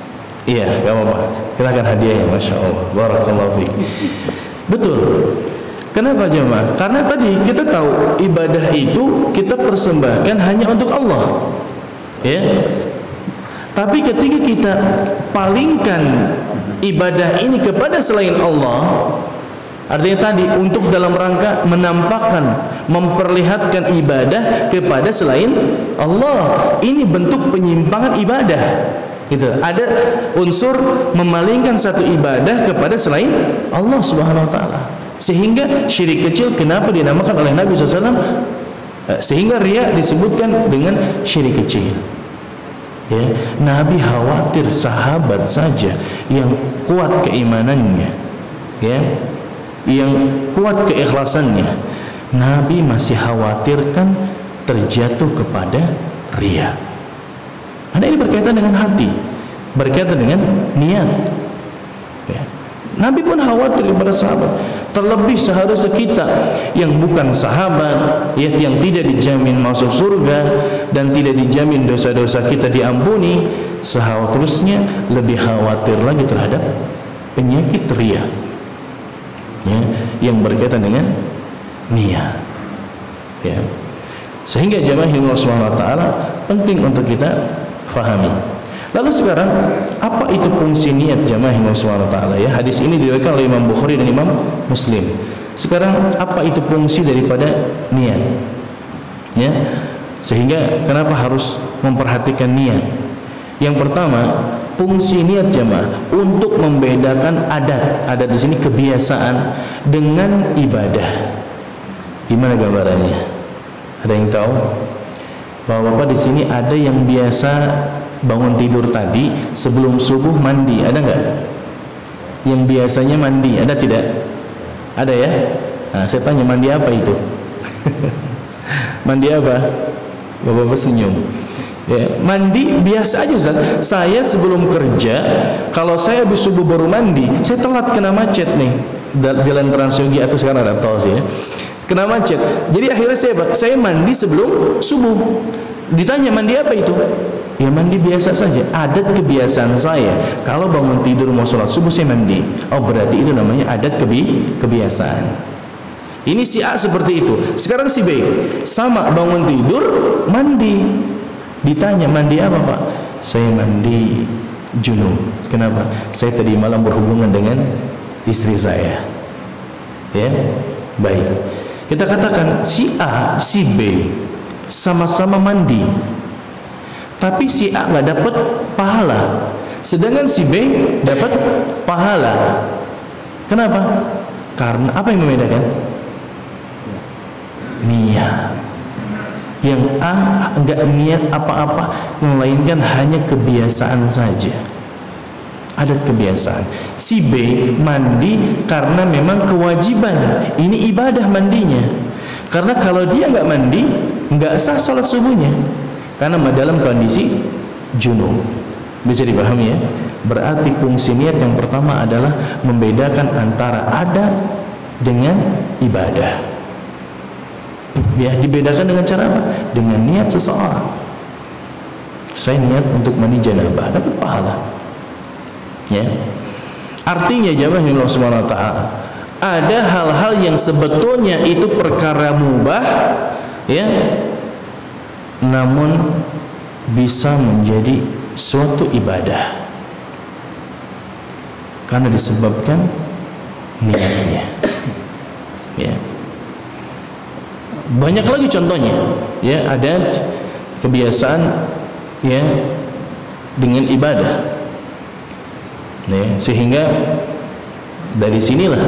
Iya, gak apa-apa. Silakan hadiahnya, masya Allah. Barakallahu fiik. Betul. Kenapa jemaah? Karena tadi kita tahu ibadah itu kita persembahkan hanya untuk Allah. Ya. Tapi ketika kita palingkan ibadah ini kepada selain Allah, artinya tadi untuk dalam rangka menampakkan, memperlihatkan ibadah kepada selain Allah, ini bentuk penyimpangan ibadah. Gitu. Ada unsur memalingkan satu ibadah kepada selain Allah Subhanahu wa taala. Sehingga syirik kecil kenapa dinamakan oleh Nabi SAW? Sehingga riya disebutkan dengan syirik kecil. Ya, Nabi khawatir sahabat saja yang kuat keimanannya, ya, yang kuat keikhlasannya, Nabi masih khawatirkan terjatuh kepada riya. Karena ini berkaitan dengan hati, berkaitan dengan niat. Ya. Nabi pun khawatir kepada sahabat. Terlebih seharusnya kita yang bukan sahabat, ya, yang tidak dijamin masuk surga dan tidak dijamin dosa-dosa kita diampuni, seharusnya lebih khawatir lagi terhadap penyakit riya, ya, yang berkaitan dengan niat. Ya. Sehingga jamaah Allah Subhanahu wa taala penting untuk kita fahami. Lalu sekarang apa itu fungsi niat jamaah Allah Subhanahu wa taala, ya? Hadis ini diriwayatkan oleh Imam Bukhari dan Imam Muslim. Sekarang apa itu fungsi daripada niat? Ya. Sehingga kenapa harus memperhatikan niat? Yang pertama, fungsi niat jamaah untuk membedakan adat. Adat di sini kebiasaan dengan ibadah. Gimana gambarannya? Ada yang tahu? Bapak-bapak di sini ada yang biasa bangun tidur tadi sebelum subuh mandi, ada nggak? Yang biasanya mandi, ada tidak? Ada ya? Nah, saya tanya mandi apa itu? Mandi apa? Bapak-bapak senyum. Ya, mandi biasa aja Ustaz. Saya sebelum kerja, kalau saya habis subuh baru mandi, saya telat kena macet nih. Jalan Transyogi atau sekarang ada tol sih ya. Kena macet. Jadi akhirnya saya mandi sebelum subuh. Ditanya mandi apa itu? Ya mandi biasa saja. Adat kebiasaan saya. Kalau bangun tidur mau sholat subuh saya mandi. Oh berarti itu namanya adat kebiasaan. Ini si A seperti itu. Sekarang si B sama bangun tidur mandi. Ditanya mandi apa Pak? Saya mandi junub. Kenapa? Saya tadi malam berhubungan dengan istri saya. Ya, baik. Kita katakan si A, si B sama-sama mandi, tapi si A nggak dapat pahala, sedangkan si B dapat pahala. Kenapa? Karena apa yang membedakan? Niat. Yang A nggak niat apa-apa, melainkan hanya kebiasaan saja. Adat kebiasaan. Si B mandi karena memang kewajiban. Ini ibadah mandinya. Karena kalau dia nggak mandi, nggak sah sholat subuhnya. Karena dalam kondisi junub. Bisa dipahami ya? Berarti fungsi niat yang pertama adalah membedakan antara adat dengan ibadah. Ya, dibedakan dengan cara apa? Dengan niat seseorang. Saya niat untuk mandi janabah, dapat pahala. Ya. Artinya jamaah Allah Subhanahu wa taala, ada hal-hal yang sebetulnya itu perkara mubah, ya, namun bisa menjadi suatu ibadah karena disebabkan niatnya. Ya. Banyak lagi contohnya, ya, ada kebiasaan ya dengan ibadah, ya, sehingga dari sinilah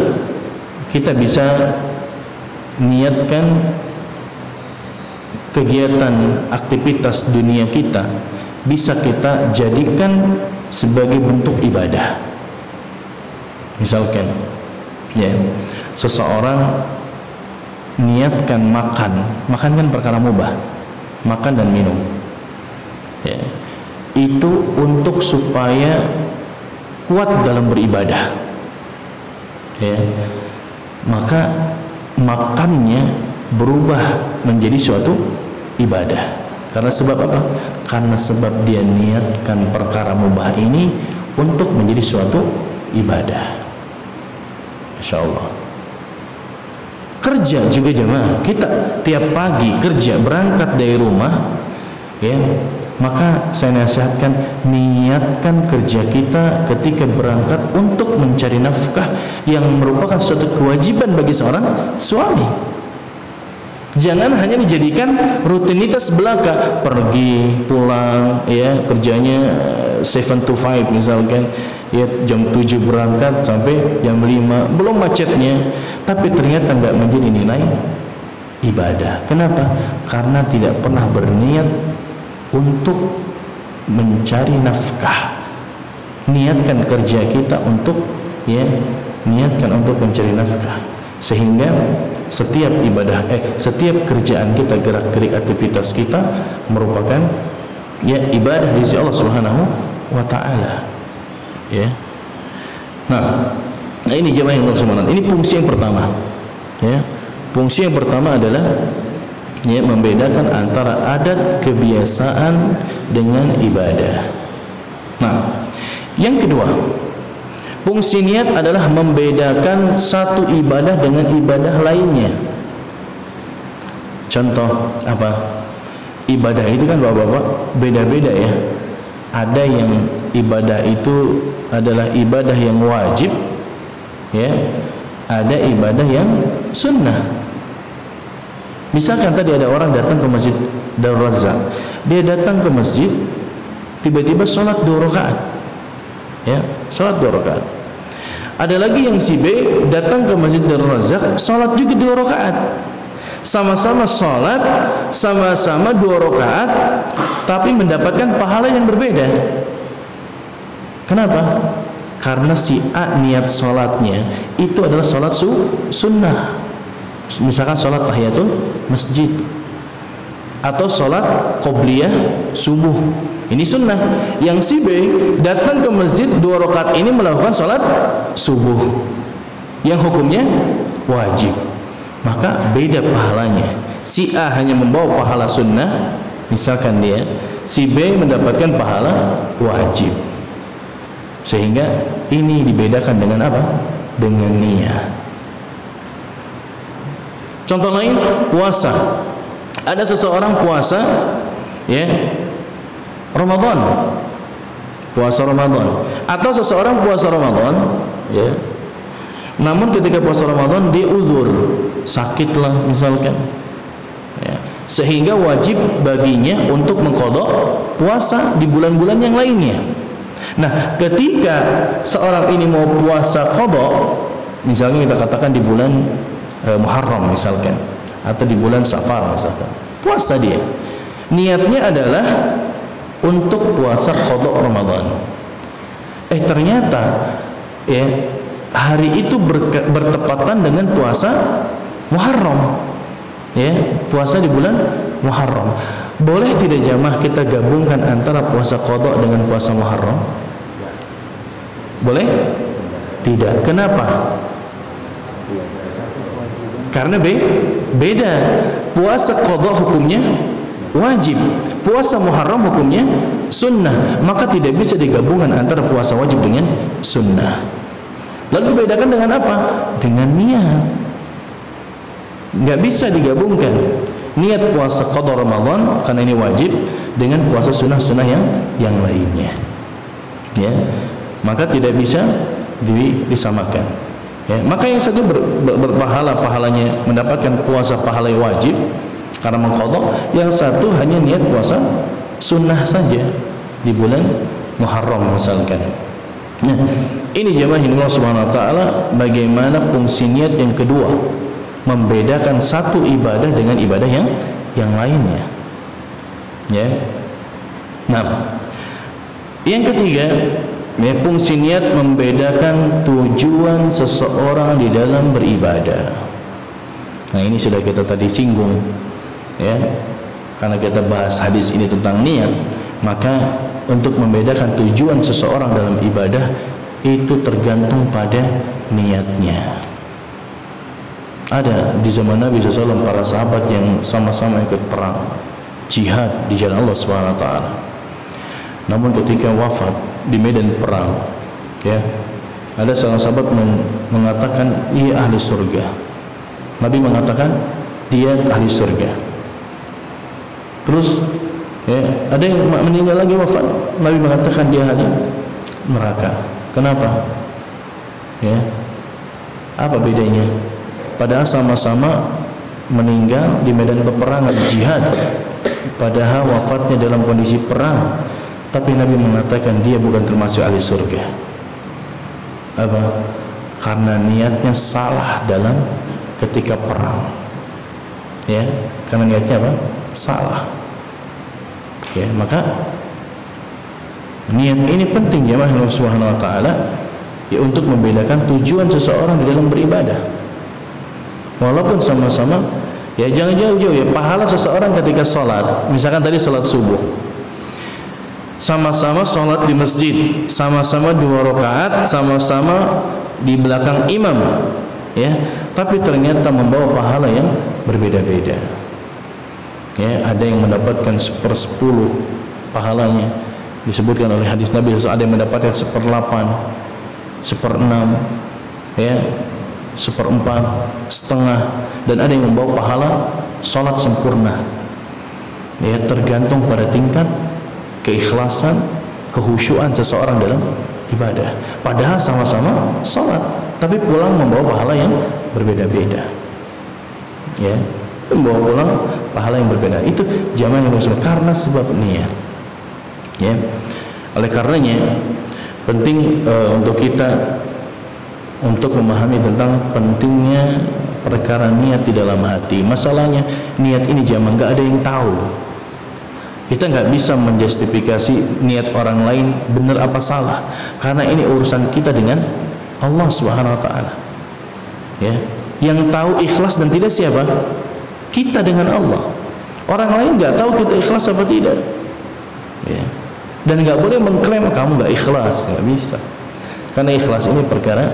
kita bisa niatkan kegiatan aktivitas dunia kita bisa kita jadikan sebagai bentuk ibadah. Misalkan ya, seseorang niatkan makan kan perkara mubah, makan dan minum ya, itu untuk supaya kuat dalam beribadah ya, maka makannya berubah menjadi suatu ibadah. Karena sebab apa? Karena sebab dia niatkan perkara mubah ini untuk menjadi suatu ibadah. Masya Allah. Kerja juga jemaah, kita tiap pagi kerja, berangkat dari rumah ya, maka saya nasihatkan niatkan kerja kita ketika berangkat untuk mencari nafkah yang merupakan suatu kewajiban bagi seorang suami. Jangan hanya dijadikan rutinitas belaka, pergi pulang ya, kerjanya 7 to 5 misalkan ya, jam 7 berangkat sampai jam 5, belum macetnya, tapi ternyata nggak menjadi nilai ibadah. Kenapa? Karena tidak pernah berniat untuk mencari nafkah. Niatkan kerja kita untuk ya, niatkan untuk mencari nafkah, sehingga setiap ibadah setiap kerjaan kita, gerak-gerik aktivitas kita merupakan ya ibadah di sisi Allah Subhanahu wa taala. Ya. Nah, ini jemaah yang Allah, ini fungsi yang pertama. Ya. Fungsi yang pertama adalah ya, membedakan antara adat kebiasaan dengan ibadah. Nah, yang kedua, fungsi niat adalah membedakan satu ibadah dengan ibadah lainnya. Contoh apa? Ibadah itu kan bapak-bapak beda-beda ya. Ada yang ibadah itu adalah ibadah yang wajib, ya. Ada ibadah yang sunnah. Misalkan tadi ada orang datang ke masjid Darul Razak, dia datang ke masjid, tiba-tiba sholat 2 rakaat, ya, sholat 2 rakaat. Ada lagi yang si B datang ke masjid Darul Razak, sholat juga 2 rakaat. Sama-sama sholat, sama-sama 2 rakaat, tapi mendapatkan pahala yang berbeda. Kenapa? Karena si A niat sholatnya itu adalah sholat sunnah. Misalkan sholat tahiyatul masjid atau sholat qobliyah subuh, ini sunnah. Yang si B datang ke masjid 2 rakaat ini melakukan sholat subuh yang hukumnya wajib, maka beda pahalanya. Si A hanya membawa pahala sunnah, misalkan dia, si B mendapatkan pahala wajib. Sehingga ini dibedakan dengan apa? Dengan niat. Contoh lain, puasa. Ada seseorang puasa ya, Ramadan, puasa Ramadan, atau seseorang puasa Ramadan ya, namun ketika puasa Ramadan dia uzur, sakitlah misalkan ya, sehingga wajib baginya untuk mengqadha puasa di bulan-bulan yang lainnya. Nah, ketika seorang ini mau puasa qadha, misalnya kita katakan di bulan Muharram misalkan, atau di bulan Safar misalkan, puasa dia, niatnya adalah untuk puasa qadha Ramadan. Ternyata ya, hari itu bertepatan dengan puasa Muharram, ya, puasa di bulan Muharram. Boleh tidak jamaah kita gabungkan antara puasa qada dengan puasa Muharram? Boleh? Tidak. Kenapa? Karena beda. Puasa qada hukumnya wajib, puasa Muharram hukumnya sunnah, maka tidak bisa digabungkan antara puasa wajib dengan sunnah. Lalu dibedakan dengan apa? Dengan niat. Nggak bisa digabungkan niat puasa qada Ramadan karena ini wajib dengan puasa sunnah-sunnah yang lainnya, ya. Maka tidak bisa disamakan, ya. Maka yang satu pahalanya mendapatkan puasa pahala wajib karena mengqadha, yang satu hanya niat puasa sunnah saja di bulan Muharram misalkan. Nah, ini jemaah Allah Subhanahu wa taala bagaimana fungsi niat yang kedua, membedakan satu ibadah dengan ibadah yang lainnya. Ya. Nah, yang ketiga, ya, fungsi niat membedakan tujuan seseorang di dalam beribadah. Nah, ini sudah kita tadi singgung, ya. Karena kita bahas hadis ini tentang niat, maka untuk membedakan tujuan seseorang dalam ibadah itu tergantung pada niatnya. Ada di zaman Nabi SAW para sahabat yang sama-sama ikut perang jihad di jalan Allah Subhanahu wa taala. Namun ketika wafat di medan perang, ya, ada seorang sahabat mengatakan ia ahli surga. Nabi mengatakan dia ahli surga. Terus, ya, ada yang meninggal lagi wafat, Nabi mengatakan dia ahli neraka. Kenapa? Ya, apa bedanya? Padahal sama-sama meninggal di medan peperangan jihad, padahal wafatnya dalam kondisi perang, tapi Nabi mengatakan dia bukan termasuk ahli surga. Apa? Karena niatnya salah dalam ketika perang, ya, karena niatnya apa? Salah, ya. Maka niat ini penting ya Allah Subhanahu wa taala, ya, untuk membedakan tujuan seseorang di dalam beribadah. Walaupun sama-sama, ya, jangan jauh-jauh, ya, pahala seseorang ketika sholat, misalkan tadi sholat subuh, sama-sama sholat di masjid, sama-sama 2 rakaat, sama-sama di belakang imam, ya, tapi ternyata membawa pahala yang berbeda-beda. Ya, ada yang mendapatkan 1/10 pahalanya, disebutkan oleh hadis Nabi, ada yang mendapatkan 1/8, 1/6, ya, 1/4, setengah, dan ada yang membawa pahala sholat sempurna. Ya, tergantung pada tingkat keikhlasan, kehusyuan seseorang dalam ibadah. Padahal sama-sama sholat, tapi pulang membawa pahala yang berbeda-beda. Ya, membawa pulang pahala yang berbeda. Itu jamaah yang bersama karena sebab niat. Ya, oleh karenanya penting untuk kita untuk memahami tentang pentingnya perkara niat di dalam hati. Masalahnya niat ini jamaah nggak ada yang tahu. Kita nggak bisa menjustifikasi niat orang lain benar apa salah, karena ini urusan kita dengan Allah Subhanahu wa taala. Ya, yang tahu ikhlas dan tidak siapa? Kita dengan Allah. Orang lain nggak tahu kita ikhlas apa tidak. Ya. Dan nggak boleh mengklaim kamu nggak ikhlas, nggak bisa. Karena ikhlas ini perkara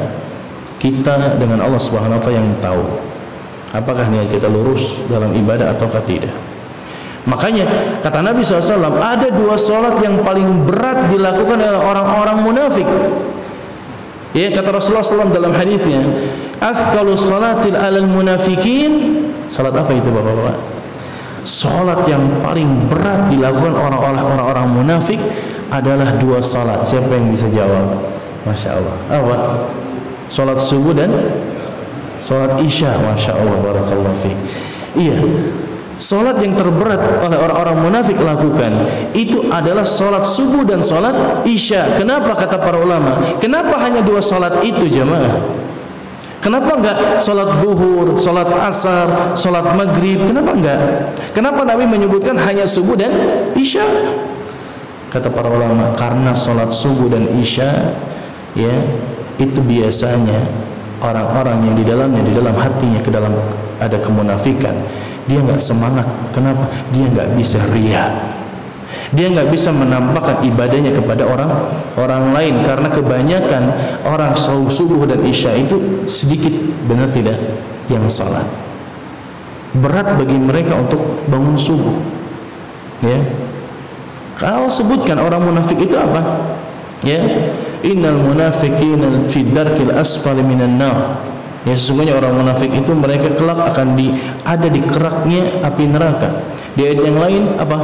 kita dengan Allah Subhanahu wa taala yang tahu apakah niat kita lurus dalam ibadah ataukah tidak. Makanya kata Nabi SAW, ada 2 sholat yang paling berat dilakukan oleh orang-orang munafik. Ya, kata Rasulullah SAW dalam hadisnya, "Athqalu sholatil alal munafikin." Salat apa itu Bapak-bapak? Salat yang paling berat dilakukan orang-orang munafik adalah 2 salat. Siapa yang bisa jawab? Masya Allah. Apa? Salat subuh dan salat isya. Masya Allah, barakallahu fiik. Iya, salat yang terberat oleh orang-orang munafik lakukan itu adalah salat subuh dan salat isya. Kenapa kata para ulama? Kenapa hanya 2 salat itu jamaah? Kenapa enggak salat zuhur, salat asar, salat maghrib? Kenapa enggak? Kenapa Nabi menyebutkan hanya subuh dan isya? Kata para ulama, karena salat subuh dan isya, ya, itu biasanya orang-orang yang di dalam hatinya ke dalam ada kemunafikan, dia nggak semangat. Kenapa? Dia nggak bisa riya. Dia nggak bisa menampakkan ibadahnya kepada orang lain, karena kebanyakan orang subuh dan isya itu sedikit, benar tidak, yang salat. Berat bagi mereka untuk bangun subuh. Ya. Kalau sebutkan orang munafik itu apa? Ya, innal munafiqina fi darkil asfali minan nar. Ya, sesungguhnya orang munafik itu mereka kelak akan ada di keraknya api neraka. Di ayat yang lain apa?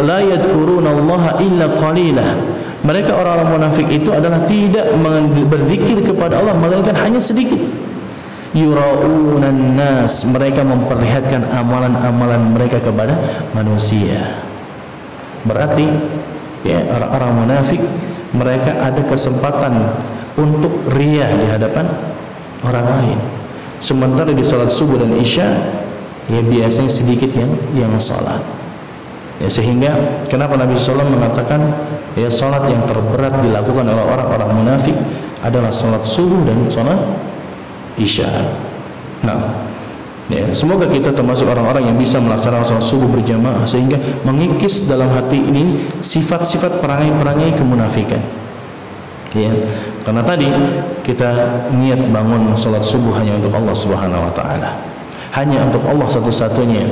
La yadhkurunallaha illa qalila. Mereka orang-orang munafik itu adalah tidak berzikir kepada Allah melainkan hanya sedikit. Yura'unan nas, mereka memperlihatkan amalan-amalan mereka kepada manusia. Berarti ya, orang-orang munafik mereka ada kesempatan untuk riya di hadapan orang lain. Sementara di salat subuh dan isya ya biasanya sedikit yang salat. Ya, sehingga kenapa Nabi SAW mengatakan ya salat yang terberat dilakukan oleh orang-orang munafik adalah salat subuh dan salat isya. Nah, ya, semoga kita termasuk orang-orang yang bisa melaksanakan salat subuh berjamaah sehingga mengikis dalam hati ini sifat-sifat perangai-perangai kemunafikan. Ya, karena tadi kita niat bangun salat subuh hanya untuk Allah Subhanahu wa taala. Hanya untuk Allah satu-satunya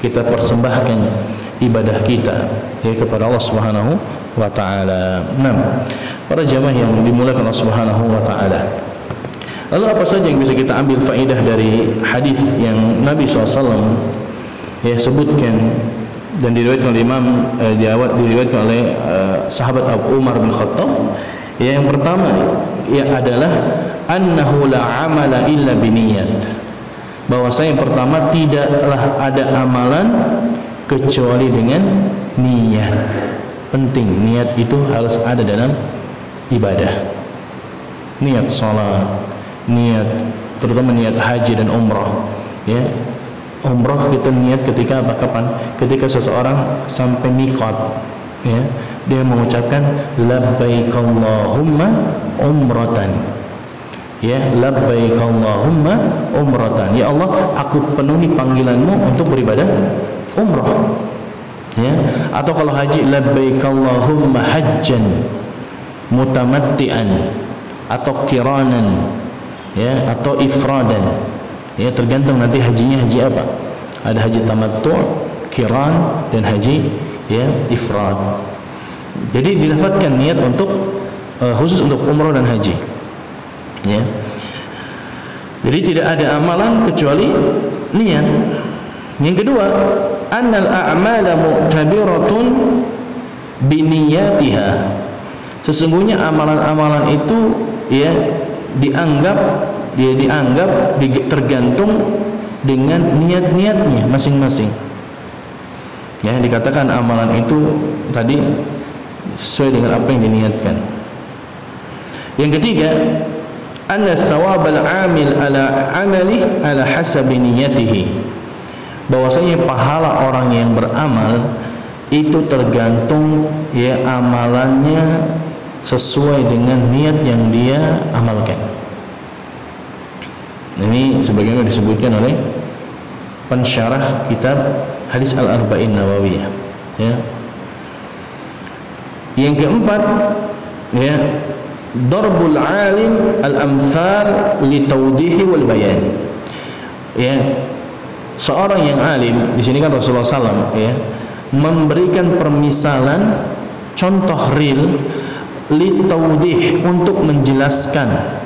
kita persembahkan ibadah kita ya kepada Allah Subhanahu wa taala. Nah, para jamaah yang dimuliakan Allah Subhanahu wa taala. Lalu apa saja yang bisa kita ambil faedah dari hadis yang Nabi SAW ya sebutkan dan diriwayatkan oleh diriwayatkan oleh sahabat Abu Umar bin Khattab? Ya, yang pertama ya adalah annahu la amala illa biniyat. Bahwasanya yang pertama tidaklah ada amalan kecuali dengan niat. Penting, niat itu harus ada dalam ibadah. Niat salat, niat terutama niat haji dan umrah. Ya, umrah kita niat ketika apa? Kapan? Ketika seseorang sampai miqat, ya, dia mengucapkan labbaik Allahumma umratan. Ya, labbaik Allahumma umratan. Ya Allah, aku penuhi panggilanmu untuk beribadah umrah. Ya, atau kalau haji labbaik Allahumma hajjan mutamatti'an atau qiranan, ya, atau ifradan. Ya, tergantung nanti hajinya haji apa. Ada haji tamattu', qiran dan haji ya ifrad. Jadi dilafadzkan niat untuk khusus untuk umrah dan haji. Ya. Jadi tidak ada amalan kecuali niat. Yang kedua, annal a'mala mu'tabiratun biniyatiha. Sesungguhnya amalan-amalan itu ya dianggap tergantung dengan niat-niatnya masing-masing. Ya, dikatakan amalan itu tadi sesuai dengan apa yang diniatkan. Yang ketiga, anna thawabal amil ala amali ala hasabi niyatihi. Bahwasanya pahala orang yang beramal itu tergantung ya amalannya sesuai dengan niat yang dia amalkan. Ini sebagaimana disebutkan oleh pensyarah kitab Hadis Al-Arba'in Nawawiyah. Ya. Yang keempat, ya, darbul alim al-amthal li tawdihi wal bayan. Ya, seorang yang alim di sini kan Rasulullah SAW ya memberikan permisalan contoh real li tawdih untuk menjelaskan.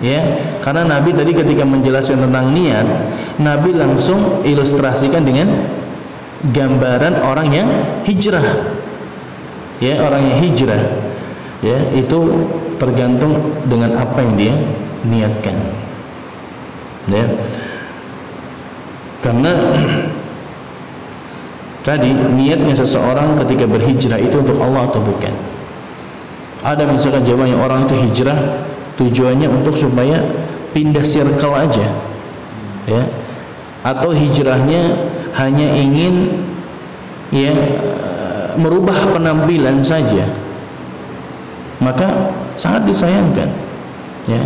Ya, karena Nabi tadi ketika menjelaskan tentang niat, Nabi langsung ilustrasikan dengan gambaran orang yang hijrah. Ya, orang yang hijrah ya itu tergantung dengan apa yang dia niatkan. Ya. Karena tadi niatnya seseorang ketika berhijrah itu untuk Allah atau bukan. Ada misalkan jamaah yang orang itu hijrah tujuannya untuk supaya pindah circle aja, ya, atau hijrahnya hanya ingin ya merubah penampilan saja, maka sangat disayangkan. Ya,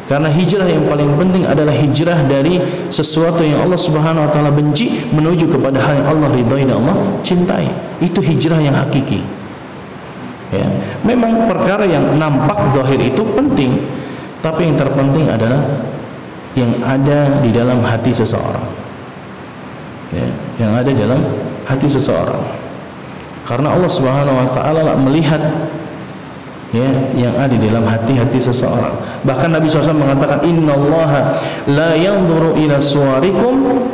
Karena hijrah yang paling penting adalah hijrah dari sesuatu yang Allah Subhanahu wa taala benci menuju kepada hal yang Allah ridhai dan Allah cintai. Itu hijrah yang hakiki. Ya, memang perkara yang nampak zahir itu penting, tapi yang terpenting adalah yang ada di dalam hati seseorang. Ya, yang ada di dalam hati seseorang. Karena Allah Subhanahu wa taala melihat ya, yang ada di dalam hati-hati seseorang. Bahkan Nabi SAW mengatakan, innallaha la yanzuru ila suwarikum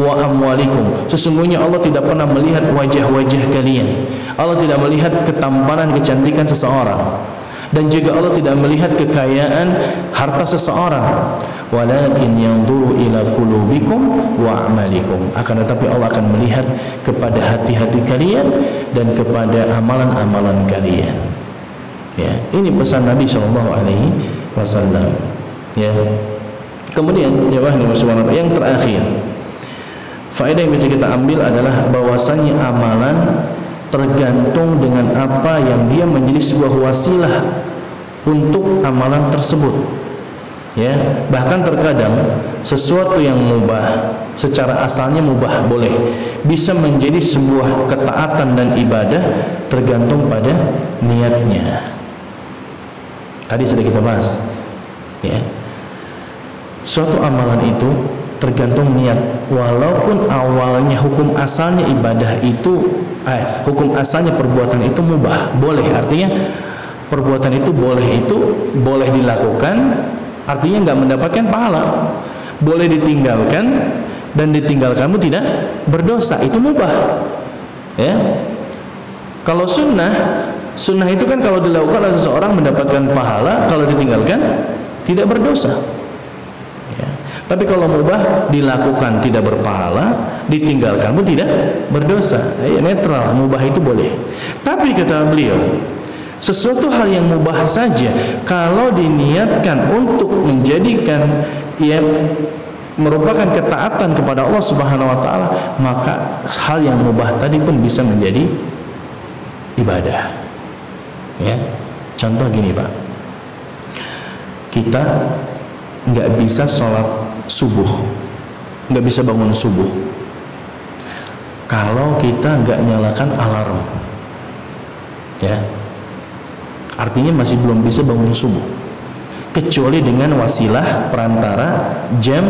wa amwalikum. Sesungguhnya Allah tidak pernah melihat wajah-wajah kalian. Allah tidak melihat ketampanan, kecantikan seseorang, dan juga Allah tidak melihat kekayaan harta seseorang. Walakin yanzuru ila qulubikum wa amalikum. Akan tetapi Allah akan melihat kepada hati-hati kalian dan kepada amalan-amalan kalian. Ya, ini pesan Nabi Shallallahu Alaihi Wasallam. Ya, kemudian yang terakhir, faedah yang bisa kita ambil adalah bahwasanya amalan tergantung dengan apa yang dia menjadi sebuah wasilah untuk amalan tersebut. Ya, bahkan terkadang sesuatu yang mubah secara asalnya mubah boleh bisa menjadi sebuah ketaatan dan ibadah tergantung pada niatnya. Tadi sudah kita bahas, ya. Suatu amalan itu tergantung niat. Walaupun awalnya hukum asalnya ibadah itu, hukum asalnya perbuatan itu mubah, boleh. Artinya perbuatan itu boleh dilakukan, artinya nggak mendapatkan pahala. Boleh ditinggalkan, dan ditinggalkanmu tidak berdosa, itu mubah. Ya. Kalau sunnah itu kan kalau dilakukan oleh seseorang mendapatkan pahala, kalau ditinggalkan tidak berdosa. Ya. Tapi kalau mubah dilakukan tidak berpahala, ditinggalkan pun tidak berdosa. Ya, netral, mubah itu boleh. Tapi kata beliau, sesuatu hal yang mubah saja kalau diniatkan untuk menjadikan merupakan ketaatan kepada Allah Subhanahu wa taala, maka hal yang mubah tadi pun bisa menjadi ibadah. Ya, contoh gini Pak, kita nggak bisa sholat subuh, nggak bisa bangun subuh kalau kita nggak nyalakan alarm. Ya, artinya masih belum bisa bangun subuh, kecuali dengan wasilah perantara jam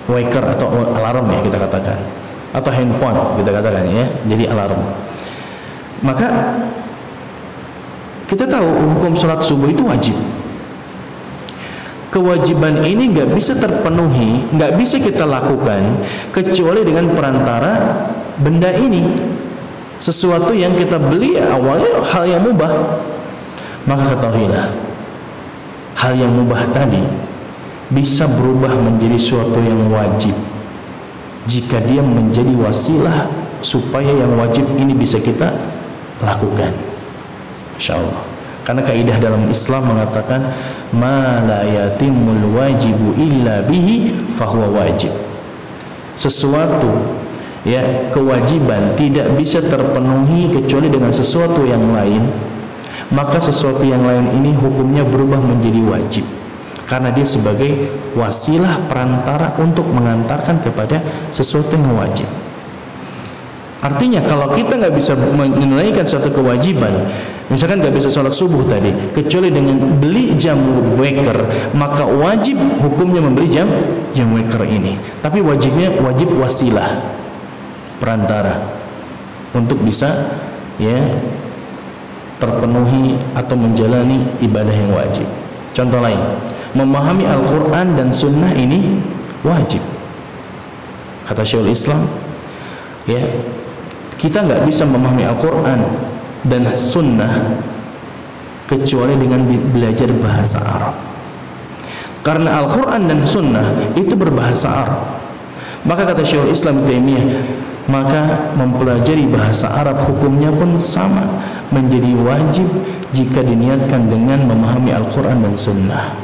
waker atau alarm ya kita katakan, atau handphone kita katakan ya, jadi alarm. Maka kita tahu hukum sholat subuh itu wajib. Kewajiban ini nggak bisa terpenuhi, nggak bisa kita lakukan kecuali dengan perantara benda ini, sesuatu yang kita beli awalnya hal yang mubah. Maka ketahuilah, hal yang mubah tadi bisa berubah menjadi suatu yang wajib jika dia menjadi wasilah supaya yang wajib ini bisa kita lakukan. Insyaallah. Karena kaidah dalam Islam mengatakan ma la yatimul wajibu illa bihi fahuwa wajib. Sesuatu ya, kewajiban tidak bisa terpenuhi kecuali dengan sesuatu yang lain, maka sesuatu yang lain ini hukumnya berubah menjadi wajib, karena dia sebagai wasilah perantara untuk mengantarkan kepada sesuatu yang wajib. Artinya kalau kita nggak bisa menunaikan suatu kewajiban, misalkan nggak bisa sholat subuh tadi, kecuali dengan beli jam waker, maka wajib hukumnya membeli jam waker ini. Tapi wajibnya wajib wasilah perantara untuk bisa ya terpenuhi atau menjalani ibadah yang wajib. Contoh lain, memahami Al-Quran dan Sunnah ini wajib. Kata Syekhul Islam, ya, kita nggak bisa memahami Al-Quran dan Sunnah kecuali dengan belajar bahasa Arab. Karena Al-Quran dan Sunnah itu berbahasa Arab. Maka kata Syekhul Islam Taimiyah, maka mempelajari bahasa Arab hukumnya pun sama, menjadi wajib jika diniatkan dengan memahami Al-Quran dan Sunnah.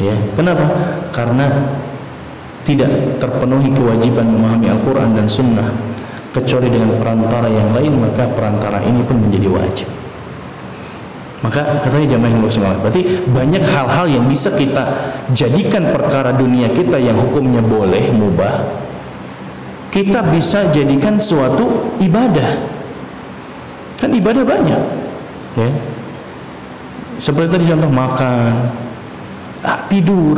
Ya, kenapa? Karena tidak terpenuhi kewajiban memahami Al-Quran dan Sunnah kecuali dengan perantara yang lain, maka perantara ini pun menjadi wajib. Maka katanya jamaah yang bersemangat, berarti banyak hal-hal yang bisa kita jadikan perkara dunia kita yang hukumnya boleh, mubah, kita bisa jadikan suatu ibadah. Kan ibadah banyak, ya. Seperti tadi contoh makan, tidur,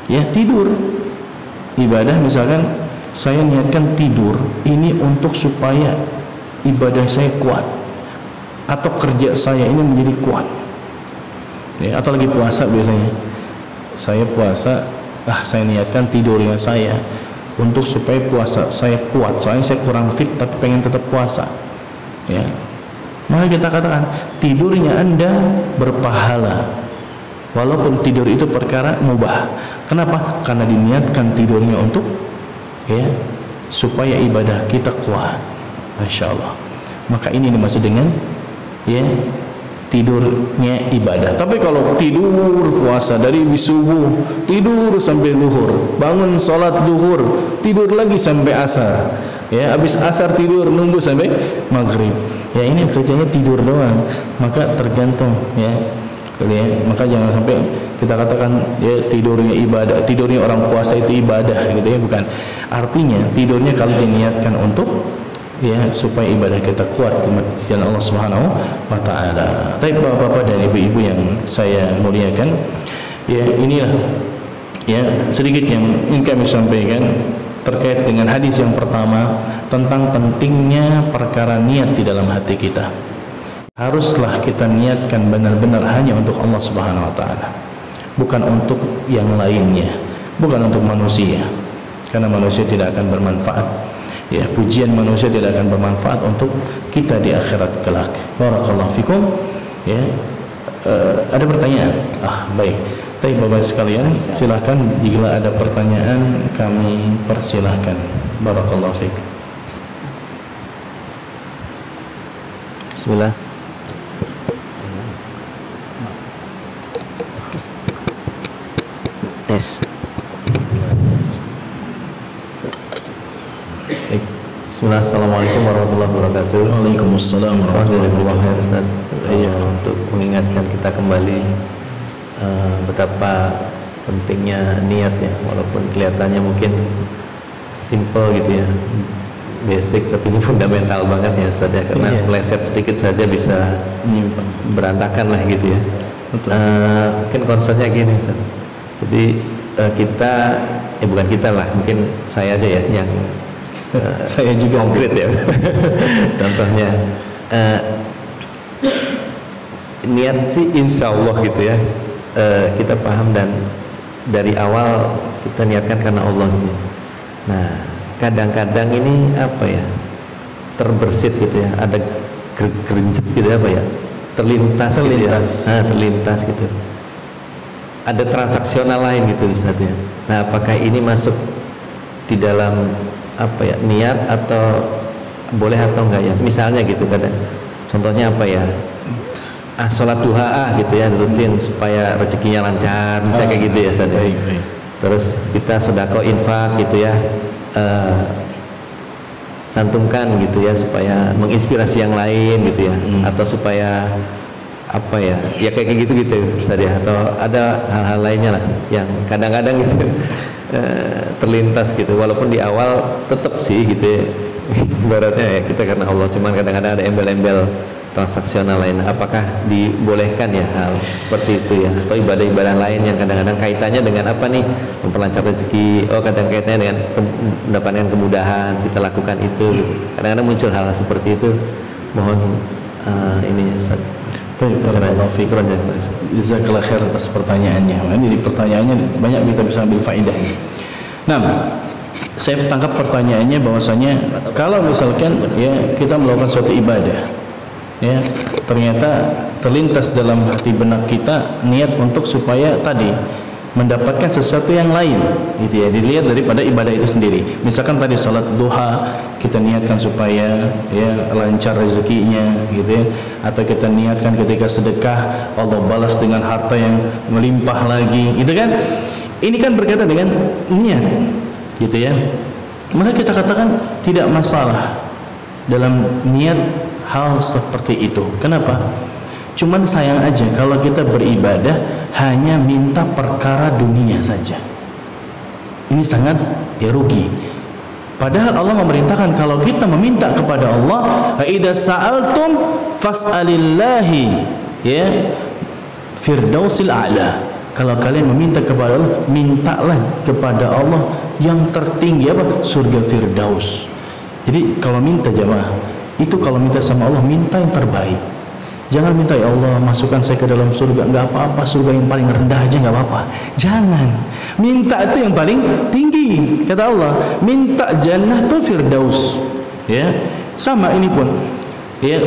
ya, tidur. Ibadah misalkan saya niatkan tidur ini untuk supaya ibadah saya kuat, atau kerja saya ini menjadi kuat, ya. Atau lagi puasa biasanya, saya puasa, saya niatkan tidurnya saya untuk supaya puasa saya kuat, soalnya saya kurang fit tapi pengen tetap puasa, ya. Maka kita katakan tidurnya Anda berpahala walaupun tidur itu perkara mubah. Kenapa? Karena diniatkan tidurnya untuk, ya, supaya ibadah kita kuat. Masya Allah. Maka ini dimaksud dengan, ya, tidurnya ibadah. Tapi kalau tidur puasa dari subuh, tidur sampai zuhur, bangun sholat zuhur, tidur lagi sampai asar, ya, habis asar tidur nunggu sampai maghrib, ya, ini kerjanya tidur doang. Maka tergantung, ya. Maka jangan sampai kita katakan, ya, tidurnya ibadah, tidurnya orang puasa itu ibadah, gitu, ya. Bukan. Artinya tidurnya kalau diniatkan untuk, ya, supaya ibadah kita kuat di jalan Allah Subhanahu wa taala. Tapi bapak-bapak dan ibu-ibu yang saya muliakan, ya, inilah, ya, sedikit yang ingin kami sampaikan terkait dengan hadis yang pertama tentang pentingnya perkara niat di dalam hati kita. Haruslah kita niatkan benar-benar hanya untuk Allah Subhanahu wa taala, bukan untuk yang lainnya, bukan untuk manusia, karena manusia tidak akan bermanfaat, ya, pujian manusia tidak akan bermanfaat untuk kita di akhirat kelak. Barakallahu fikum, ya. Ada pertanyaan? Baik. Baik Bapak sekalian, silakan jika ada pertanyaan kami persilahkan. Barakallahu fikum. Bismillah. Tes. Bismillah. Assalamualaikum warahmatullahi wabarakatuh. Waalaikumsalam warahmatullahi wabarakatuh. Untuk mengingatkan kita kembali betapa pentingnya niat, ya, walaupun kelihatannya mungkin simple gitu, ya, basic, tapi ini fundamental banget, ya Ustaz, ya, karena meleset sedikit saja bisa berantakan lah gitu, ya. Mungkin konsepnya gini, Ustaz. Jadi kita, bukan kita lah, mungkin saya aja, ya, yang saya juga konkret, ya Ustaz. Contohnya niat sih insya Allah gitu, ya, kita paham dan dari awal kita niatkan karena Allah gitu. Nah, kadang-kadang ini apa, ya, terbersit gitu, ya, ada gerinjet gitu, apa, ya, terlintas. Gitu, ya. Terlintas gitu. Ada transaksional lain gitu, Ustaz, ya. Nah, apakah ini masuk di dalam apa, ya, niat atau boleh atau enggak, ya? Misalnya gitu, kadang contohnya apa, ya, sholat duha gitu, ya, rutin supaya rezekinya lancar, misalnya kayak gitu, ya Ustaz. Terus kita sedekah infak gitu, ya, cantumkan gitu, ya, supaya menginspirasi yang lain gitu, ya, atau supaya apa, ya, ya kayak gitu Ustaz, ya. Atau ada hal-hal lainnya lah yang kadang-kadang gitu terlintas gitu, walaupun di awal tetap sih gitu, ya, ibaratnya, ya, kita karena Allah, cuman kadang-kadang ada embel-embel transaksional lain. Apakah dibolehkan, ya, hal seperti itu, ya, atau ibadah-ibadah lain yang kadang-kadang kaitannya dengan apa nih, memperlancar rezeki, kadang kaitannya dengan mendapatkan kemudahan, kita lakukan itu gitu. Kadang-kadang muncul hal seperti itu. Mohon ini, Ustaz. Jazakallah khair atas pertanyaannya. Ini pertanyaannya banyak, kita bisa ambil faedah. Nah, saya tangkap pertanyaannya bahwasanya kalau misalkan, ya, kita melakukan suatu ibadah, ya, ternyata terlintas dalam hati benak kita niat untuk supaya tadi mendapatkan sesuatu yang lain, gitu, ya, dilihat daripada ibadah itu sendiri. Misalkan tadi salat duha kita niatkan supaya, ya, lancar rezekinya, gitu, ya, atau kita niatkan ketika sedekah Allah balas dengan harta yang melimpah lagi, gitu kan. Ini kan berkaitan dengan niat, gitu, ya. Maka kita katakan tidak masalah dalam niat hal seperti itu. Kenapa? Cuman sayang aja kalau kita beribadah hanya minta perkara dunia saja. Ini sangat ya rugi. Padahal Allah memerintahkan kalau kita meminta kepada Allah, idza sa'altum fas'alillahi ya firdausil a'la. Kalau kalian meminta kepada Allah, mintalah kepada Allah yang tertinggi apa? Surga Firdaus. Jadi kalau minta jemaah, itu kalau minta sama Allah minta yang terbaik. Jangan minta ya Allah masukkan saya ke dalam surga, nggak apa-apa, surga yang paling rendah aja nggak apa-apa. Jangan, minta itu yang paling tinggi. Kata Allah, minta Jannatul Firdaus. Ya, sama ini pun. Ya,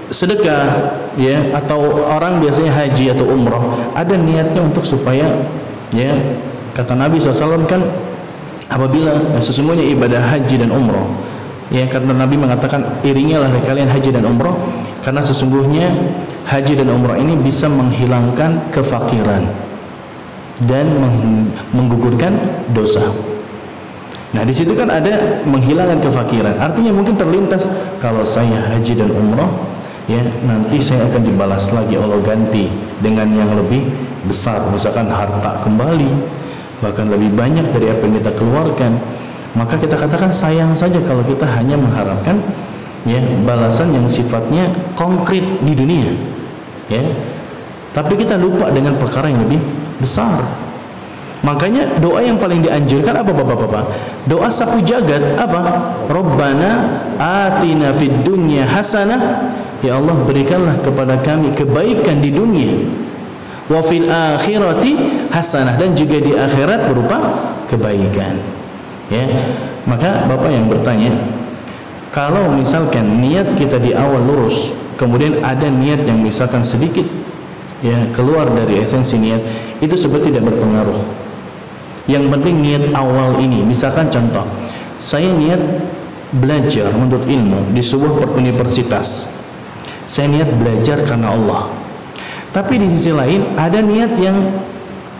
sedekah ya atau orang biasanya haji atau umrah ada niatnya untuk supaya ya kata Nabi SAW kan apabila sesungguhnya ibadah haji dan umrah ya karena Nabi mengatakan iringilah kalian haji dan umrah karena sesungguhnya haji dan umrah ini bisa menghilangkan kefakiran dan menggugurkan dosa. Nah di situ kan ada menghilangkan kefakiran, artinya mungkin terlintas kalau saya haji dan umrah ya nanti saya akan dibalas lagi Allah ganti dengan yang lebih besar, misalkan harta kembali bahkan lebih banyak dari apa yang kita keluarkan. Maka kita katakan sayang saja kalau kita hanya mengharapkan ya balasan yang sifatnya konkret di dunia ya, tapi kita lupa dengan perkara yang lebih besar. Makanya doa yang paling dianjurkan apa bapak-bapak? Doa sapu jagat apa? Rabbana atina fid dunya hasanah, ya Allah berikanlah kepada kami kebaikan di dunia, wa fil akhirati hasanah, dan juga di akhirat berupa kebaikan. Ya, maka bapak yang bertanya, kalau misalkan niat kita di awal lurus, kemudian ada niat yang misalkan sedikit ya keluar dari esensi niat, itu sebetulnya tidak berpengaruh. Yang penting niat awal ini, misalkan contoh, saya niat belajar menuntut ilmu di sebuah universitas. Saya niat belajar karena Allah. Tapi di sisi lain ada niat yang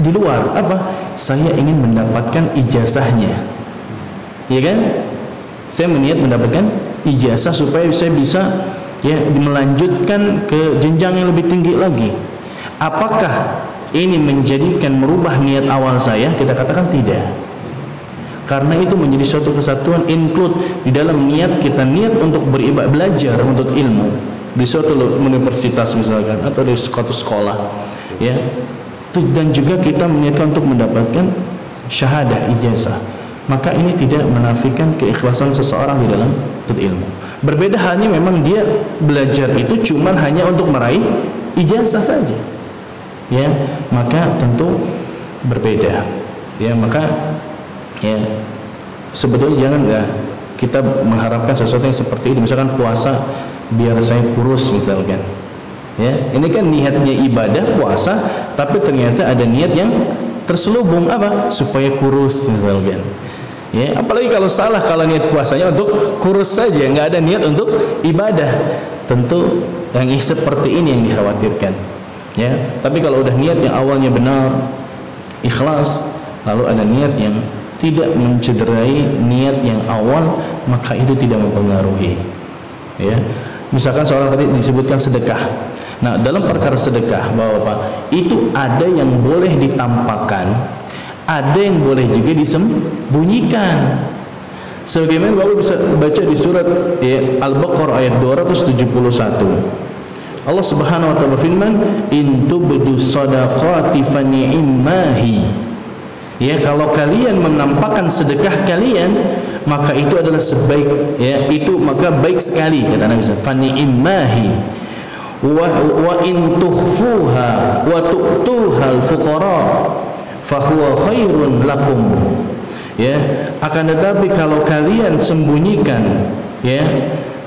di luar, apa? Saya ingin mendapatkan ijazahnya. Ya kan? Saya berniat mendapatkan ijazah supaya saya bisa ya melanjutkan ke jenjang yang lebih tinggi lagi. Apakah ini menjadikan merubah niat awal saya? Kita katakan tidak. Karena itu menjadi suatu kesatuan include di dalam niat kita, niat untuk beribadah belajar untuk ilmu di suatu universitas misalkan atau di suatu sekolah ya. Dan juga kita meniatkan untuk mendapatkan syahadah ijazah. Maka ini tidak menafikan keikhlasan seseorang di dalam menuntut ilmu. Berbeda halnya memang dia belajar itu cuman hanya untuk meraih ijazah saja. Ya, maka tentu berbeda. Ya, maka ya sebetulnya jangan ya kita mengharapkan sesuatu yang seperti itu. Misalkan puasa biar saya kurus misalkan. Ya, ini kan niatnya ibadah puasa, tapi ternyata ada niat yang terselubung apa? Supaya kurus misalkan. Ya, apalagi kalau salah, kalau niat puasanya untuk kurus saja, nggak ada niat untuk ibadah. Tentu yang seperti ini yang dikhawatirkan. Ya, tapi kalau udah niat yang awalnya benar, ikhlas, lalu ada niat yang tidak mencederai niat yang awal, maka itu tidak mempengaruhi. Ya, misalkan seorang tadi disebutkan sedekah. Nah, dalam perkara sedekah, Bapak-bapak, itu ada yang boleh ditampakkan, ada yang boleh juga disembunyikan. Sebagaimana Bapak bisa baca di surat ya, Al-Baqarah ayat 271. Allah Subhanahu wa taala berfirman, "In tubdu shadaqati fa ni'mahi." Ya, kalau kalian menampakkan sedekah kalian, maka itu adalah sebaik ya, itu maka baik sekali kata Nabi sallallahu alaihi wasallam. Fa ni'mahi wa in tukhfuha wa tu'tuha al-fuqara fa huwa khairun lakum. Ya, akan tetapi kalau kalian sembunyikan ya,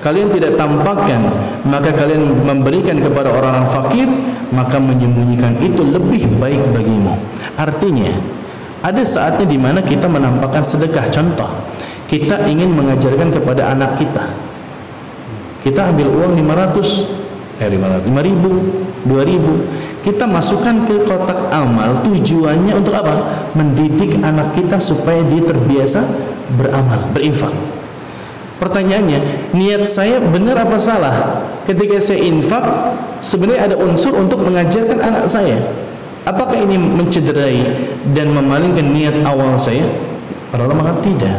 kalian tidak tampakkan, maka kalian memberikan kepada orang-orang fakir, maka menyembunyikan itu lebih baik bagimu. Artinya, ada saatnya di mana kita menampakkan sedekah. Contoh, kita ingin mengajarkan kepada anak kita. Kita ambil uang 5.000, 2.000, kita masukkan ke kotak amal. Tujuannya untuk apa? Mendidik anak kita supaya dia terbiasa beramal, berinfak. Pertanyaannya, niat saya benar apa salah? ketika saya infak sebenarnya ada unsur untuk mengajarkan anak saya. Apakah ini mencederai dan memalingkan niat awal saya? Para ulama mengatakan tidak.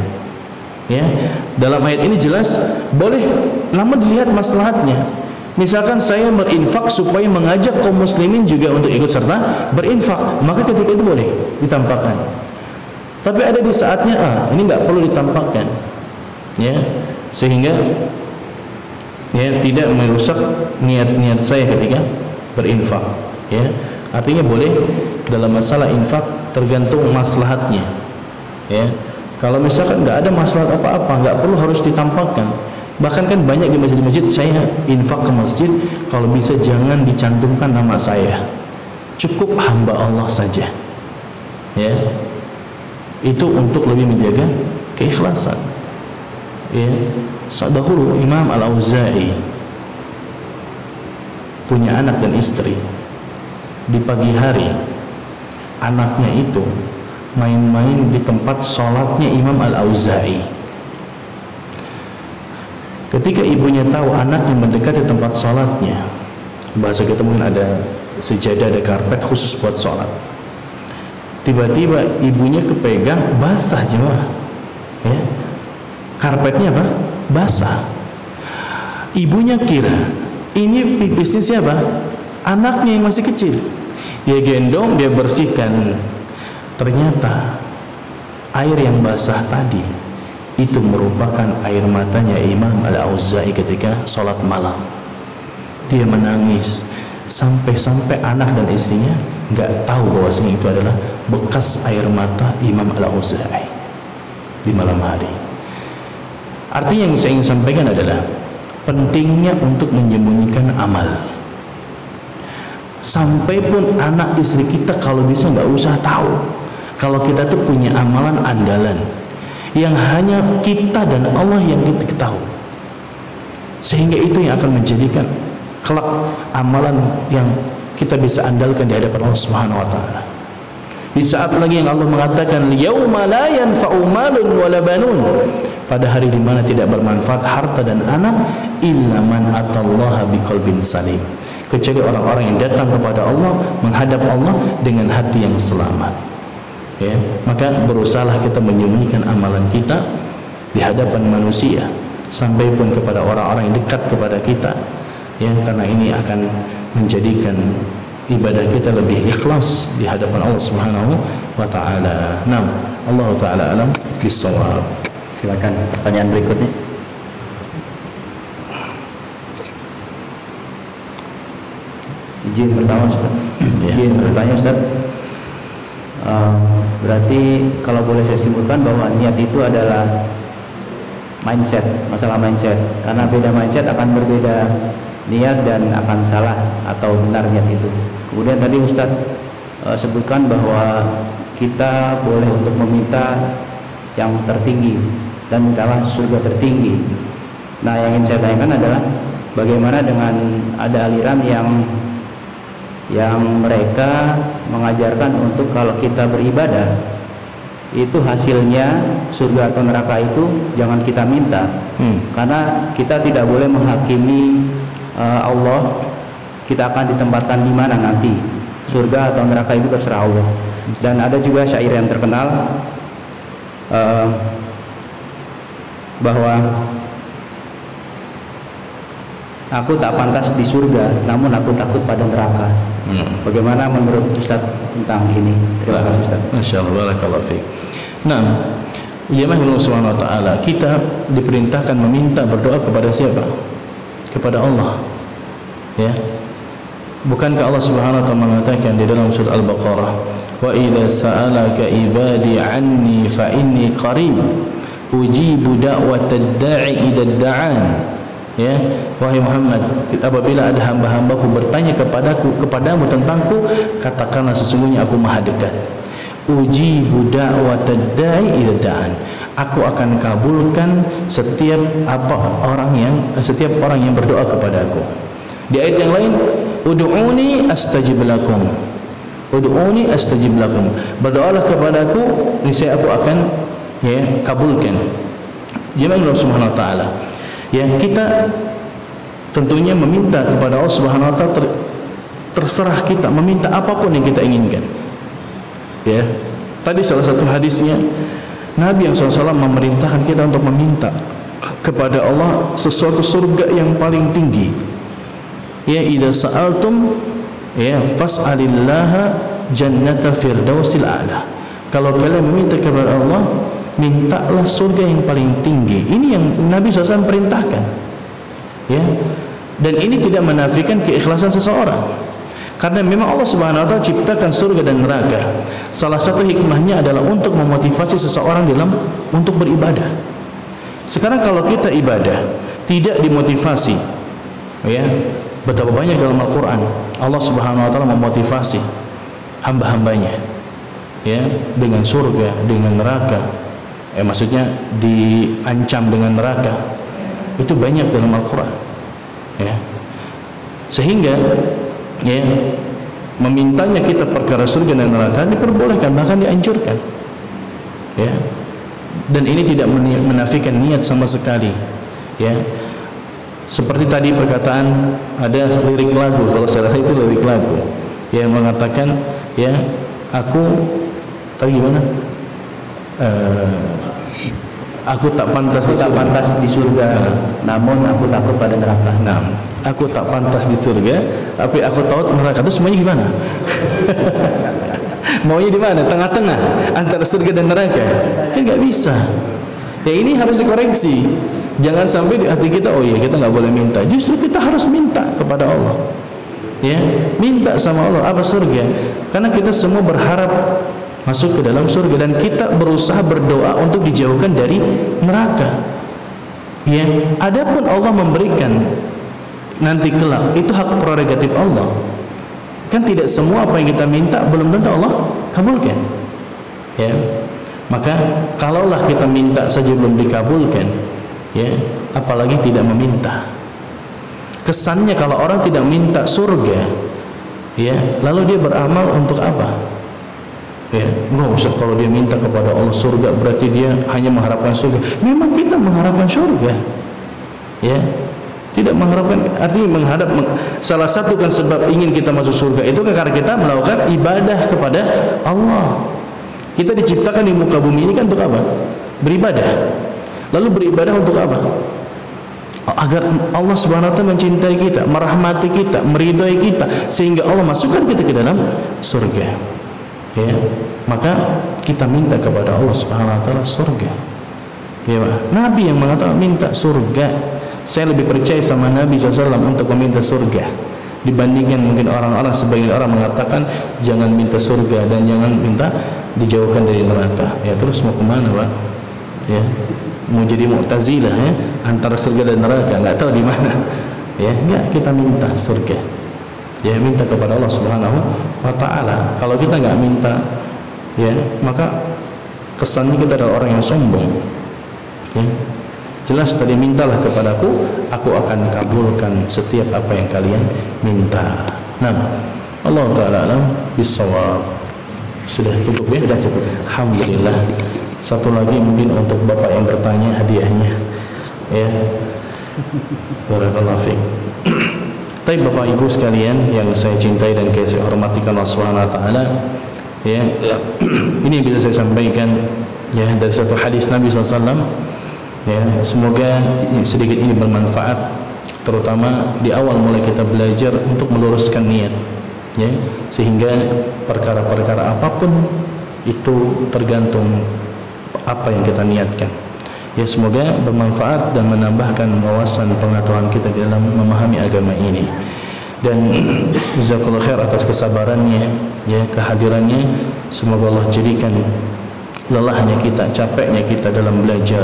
Ya, dalam ayat ini jelas boleh, namun dilihat maslahatnya. Misalkan saya berinfak supaya mengajak kaum muslimin juga untuk ikut serta berinfak, maka ketika itu boleh ditampakkan. Tapi ada di saatnya ini nggak perlu ditampakkan, ya, sehingga ya tidak merusak niat-niat saya ketika berinfak. Ya, artinya boleh dalam masalah infak tergantung maslahatnya. Ya, kalau misalkan nggak ada maslahat apa-apa, nggak perlu harus ditampakkan. Bahkan kan banyak di masjid-masjid saya infak ke masjid, kalau bisa jangan dicantumkan nama saya, cukup hamba Allah saja. Ya, itu untuk lebih menjaga keikhlasan. Ya, dahulu Imam Al-Auza'i punya anak dan istri. Di pagi hari anaknya itu main-main di tempat sholatnya Imam Al-Auza'i. Ketika ibunya tahu anaknya mendekati tempat sholatnya, bahasa kita mungkin ada sejadah, ada karpet khusus buat sholat, tiba-tiba ibunya kepegang basah jemaah, ya, karpetnya apa? Basah. Ibunya kira ini pipisnya siapa? Anaknya yang masih kecil. Dia gendong, dia bersihkan. Ternyata air yang basah tadi itu merupakan air matanya Imam Al-Auza'i ketika sholat malam. Dia menangis sampai-sampai anak dan istrinya nggak tahu bahwasanya itu adalah bekas air mata Imam Al-Auza'i di malam hari. Artinya yang saya ingin sampaikan adalah pentingnya untuk menyembunyikan amal. Sampai pun anak istri kita kalau bisa nggak usah tahu kalau kita tuh punya amalan andalan yang hanya kita dan Allah yang kita ketahui, sehingga itu yang akan menjadikan kelak amalan yang kita bisa andalkan di hadapan Allah Subhanahu wa taala. Di saat lagi yang Allah mengatakan yauma la yanfa'u malun wala banun, pada hari di mana tidak bermanfaat harta dan anak, illa man atallaha biqalbin salim, kecuali orang-orang yang datang kepada Allah, menghadap Allah dengan hati yang selamat. Ya, maka berusahalah kita menyembunyikan amalan kita di hadapan manusia, sampai pun kepada orang-orang yang dekat kepada kita, ya, karena ini akan menjadikan ibadah kita lebih ikhlas di hadapan Allah Subhanahu wa taala. Nah, Allah taala alam bisawab. Silakan pertanyaan berikutnya. Izin pertama Ustaz. Izin bertanya Ustaz. Berarti kalau boleh saya simpulkan bahwa niat itu adalah mindset, masalah mindset. Karena beda mindset akan berbeda niat dan akan salah atau benar niat itu. Kemudian tadi Ustadz sebutkan bahwa kita boleh untuk meminta yang tertinggi dan mintalah surga tertinggi. Nah, yang ingin saya tanyakan adalah bagaimana dengan ada aliran yang mereka mengajarkan untuk kalau kita beribadah itu hasilnya surga atau neraka itu jangan kita minta, karena kita tidak boleh menghakimi Allah kita akan ditempatkan di mana nanti, surga atau neraka itu terserah Allah. Dan ada juga syair yang terkenal bahwa aku tak pantas di surga, namun aku takut pada neraka. Bagaimana menurut Ustaz tentang ini? Terima kasih Ustaz. Masya Allah, barakallahu fiik. Nah, jemaah Allah Subhanahu wa taala, kita diperintahkan meminta berdoa kepada siapa? Kepada Allah. Ya. Bukankah Allah Subhanahu wa taala mengatakan di dalam surah Al-Baqarah, "Wa idza sa'alaka ibadi 'anni fa inni qarib, ujibu da'watad da'i idza da'an." Ya, wahai Muhammad, apabila ada hamba-hambaku bertanya kepadamu tentangku, katakanlah sesungguhnya aku Maha dekat. Ujibu da'watad da'i idza da'an. Aku akan kabulkan setiap orang yang berdoa kepadaku. Di ayat yang lain, ud'uni astajib lakum. Ud'uni astajib lakum. Berdoalah kepadaku, niscaya aku akan kabulkan. Jemaah Allah Subhanahu wa taala. Ya, kita tentunya meminta kepada Allah Subhanahu wa taala terserah kita meminta apapun yang kita inginkan. Ya. Tadi salah satu hadisnya Nabi yang SAW memerintahkan kita untuk meminta kepada Allah sesuatu surga yang paling tinggi. Ya, idza sa'altum ya fas'alillaha jannata firdausil a'la. Kalau kalian meminta kepada Allah, mintalah surga yang paling tinggi. Ini yang Nabi SAW perintahkan. Ya. Dan ini tidak menafikan keikhlasan seseorang. Karena memang Allah Subhanahu wa taala ciptakan surga dan neraka. Salah satu hikmahnya adalah untuk memotivasi seseorang untuk beribadah. Sekarang kalau kita ibadah tidak dimotivasi, ya, betapa banyak dalam Al-Qur'an Allah Subhanahu wa taala memotivasi hamba-hambanya, ya, dengan surga, dengan neraka. Maksudnya diancam dengan neraka. Itu banyak dalam Al-Qur'an. Ya. Sehingga ya memintanya kita perkara surga dan neraka diperbolehkan, bahkan dianjurkan. Ya. Dan ini tidak menafikan niat sama sekali. Ya. Seperti tadi perkataan ada lirik lagu, kalau saya rasa itu lirik lagu yang mengatakan ya aku tadi gimana? Aku tak pantas di surga, namun aku takut pada neraka. Nah, aku tak pantas di surga, tapi aku tahu neraka. Itu semuanya gimana? Maunya di mana? Tengah-tengah antara surga dan neraka. Kan nggak bisa. Ya ini harus dikoreksi. Jangan sampai di hati kita, oh iya kita nggak boleh minta. Justru kita harus minta kepada Allah. Ya, minta sama Allah apa surga? Karena kita semua berharap masuk ke dalam surga dan kita berusaha berdoa untuk dijauhkan dari neraka. Ya, adapun Allah memberikan nanti kelak itu hak prerogatif Allah. Kan tidak semua apa yang kita minta belum tentu Allah kabulkan. Ya. Maka kalaulah kita minta saja belum dikabulkan, ya, apalagi tidak meminta. Kesannya kalau orang tidak minta surga, ya, lalu dia beramal untuk apa? Ya, enggak usah kalau dia minta kepada Allah surga berarti dia hanya mengharapkan surga. Memang kita mengharapkan surga. Ya. Tidak mengharapkan, artinya salah satu kan sebab ingin kita masuk surga itu kan karena kita melakukan ibadah kepada Allah. Kita diciptakan di muka bumi ini kan untuk apa? Beribadah. Lalu beribadah untuk apa? Agar Allah Subhanahu wa taala mencintai kita, merahmati kita, meridai kita sehingga Allah masukkan kita ke dalam surga. Ya, maka kita minta kepada Allah Subhanahu wa taala surga. Ya, Nabi yang mengatakan minta surga. Saya lebih percaya sama Nabi SAW untuk meminta surga dibandingkan mungkin orang-orang, sebagian orang mengatakan jangan minta surga dan jangan minta dijauhkan dari neraka. Ya, terus mau kemana, Pak? Ya, mau jadi Mu'tazilah ya, antara surga dan neraka, nggak tahu di mana. Ya, enggak, kita minta surga. Ya, minta kepada Allah Subhanahu wa taala. Kalau kita nggak minta, ya, maka kesannya kita adalah orang yang sombong. Ya. Jelas tadi mintalah kepadaku, aku akan kabulkan setiap apa yang kalian minta. Nah, Allah taala alam bisawab. Sudah cukup ya? Sudah cukup. Alhamdulillah. Satu lagi mungkin untuk Bapak yang bertanya hadiahnya. Ya. Barakallahu fiik. Tapi Bapak Ibu sekalian yang saya cintai dan saya hormati Allah Subhanahu wa taala, ya, ini yang bisa saya sampaikan ya dari satu hadis Nabi SAW. Ya, semoga sedikit ini bermanfaat, terutama di awal mulai kita belajar untuk meluruskan niat, ya, sehingga perkara-perkara apapun itu tergantung apa yang kita niatkan. Ya, semoga bermanfaat dan menambahkan wawasan pengetahuan kita dalam memahami agama ini. Dan jazakallahu khair atas kesabarannya, ya, kehadirannya. Semoga Allah jadikan lelahnya kita, capeknya kita dalam belajar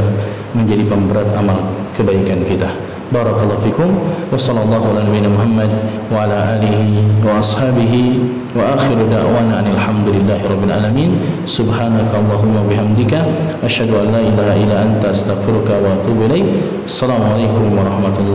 menjadi pemberat amal kebaikan kita. Barakallahu fikum wa sallallahu ala nabiyina Muhammad wa ala alihi wa ashabihi wa akhiru da'wana alhamdulillahi rabbil alamin. Subhanaka Allahumma bihamdika asyhadu an la ilaha illa anta astaghfiruka wa atubu ilaik. Assalamualaikum warahmatullahi